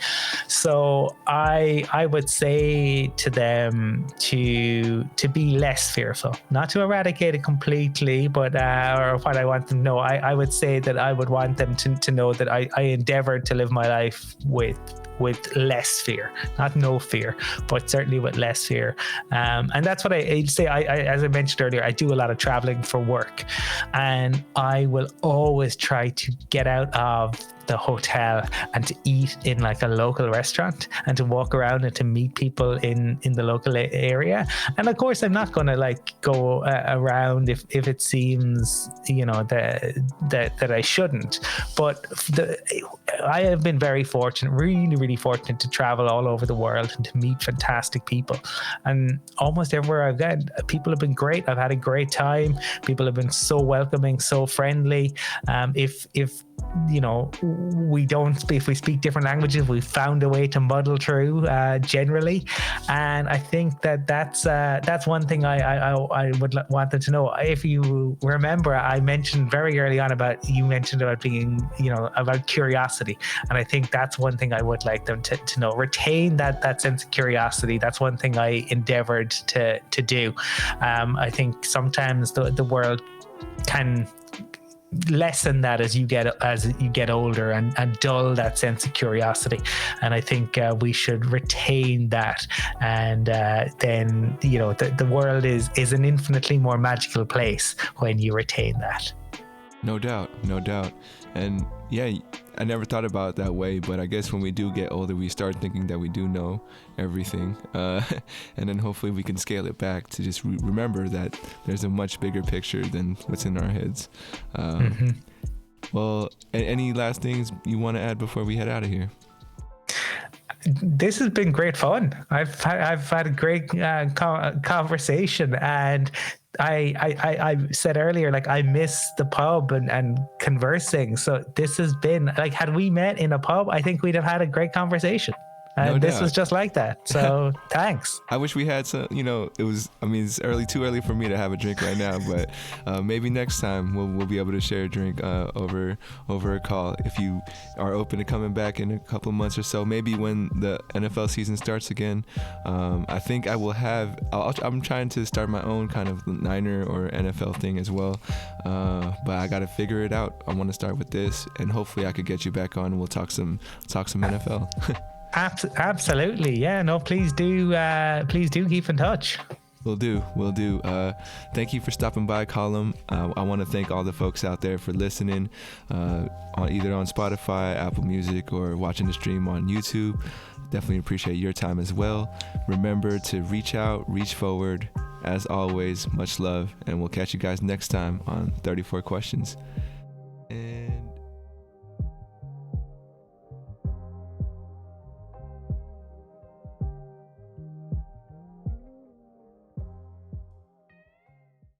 So I would say to them to be less fearful, not to eradicate it completely, but or what I want them to know. I would say that I would want them to know that I endeavored to live my life with less fear, not no fear, but certainly with less fear. And that's what I'd say. I as I mentioned earlier, I do a lot of traveling for work, and I will always try to get out of the hotel and to eat in like a local restaurant and to walk around and to meet people in the local area. And of course, I'm not going to like go around if it seems that I shouldn't. But I have been very fortunate, really fortunate, to travel all over the world and to meet fantastic people. And almost everywhere I've gone, people have been great. I've had a great time. People have been so welcoming, so friendly. If we don't speak, if we speak different languages, we've found a way to muddle through generally. And I think that's one thing I would wanted to know. If you remember, I mentioned very early on about being, about curiosity. And I think that's one thing I would like them to know. Retain that sense of curiosity. That's one thing I endeavored to do. I think sometimes the world can lessen that as you get older and dull that sense of curiosity. And I think we should retain that. And then the world is an infinitely more magical place when you retain that. No doubt. And yeah, I never thought about it that way, but I guess when we do get older, we start thinking that we do know everything. And then hopefully we can scale it back to just remember that there's a much bigger picture than what's in our heads. Well, any last things you want to add before we head out of here? This has been great fun. I've had a great conversation, and I said earlier, like, I miss the pub and conversing. So this has been like, had we met in a pub, I think we'd have had a great conversation. And this was just like that. So thanks. I wish we had some, it's too early for me to have a drink right now, but maybe next time we'll be able to share a drink over a call. If you are open to coming back in a couple of months or so, maybe when the NFL season starts again, I think I will I'm trying to start my own kind of Niner or NFL thing as well. But I got to figure it out. I want to start with this, and hopefully I could get you back on and we'll talk some NFL. Absolutely. Yeah, no, please do keep in touch. Will do. Thank you for stopping by, Colum. I want to thank all the folks out there for listening, either on Spotify, Apple Music, or watching the stream on YouTube. Definitely appreciate your time as well. Remember to reach out, reach forward. As always, much love, and we'll catch you guys next time on 34 Questions.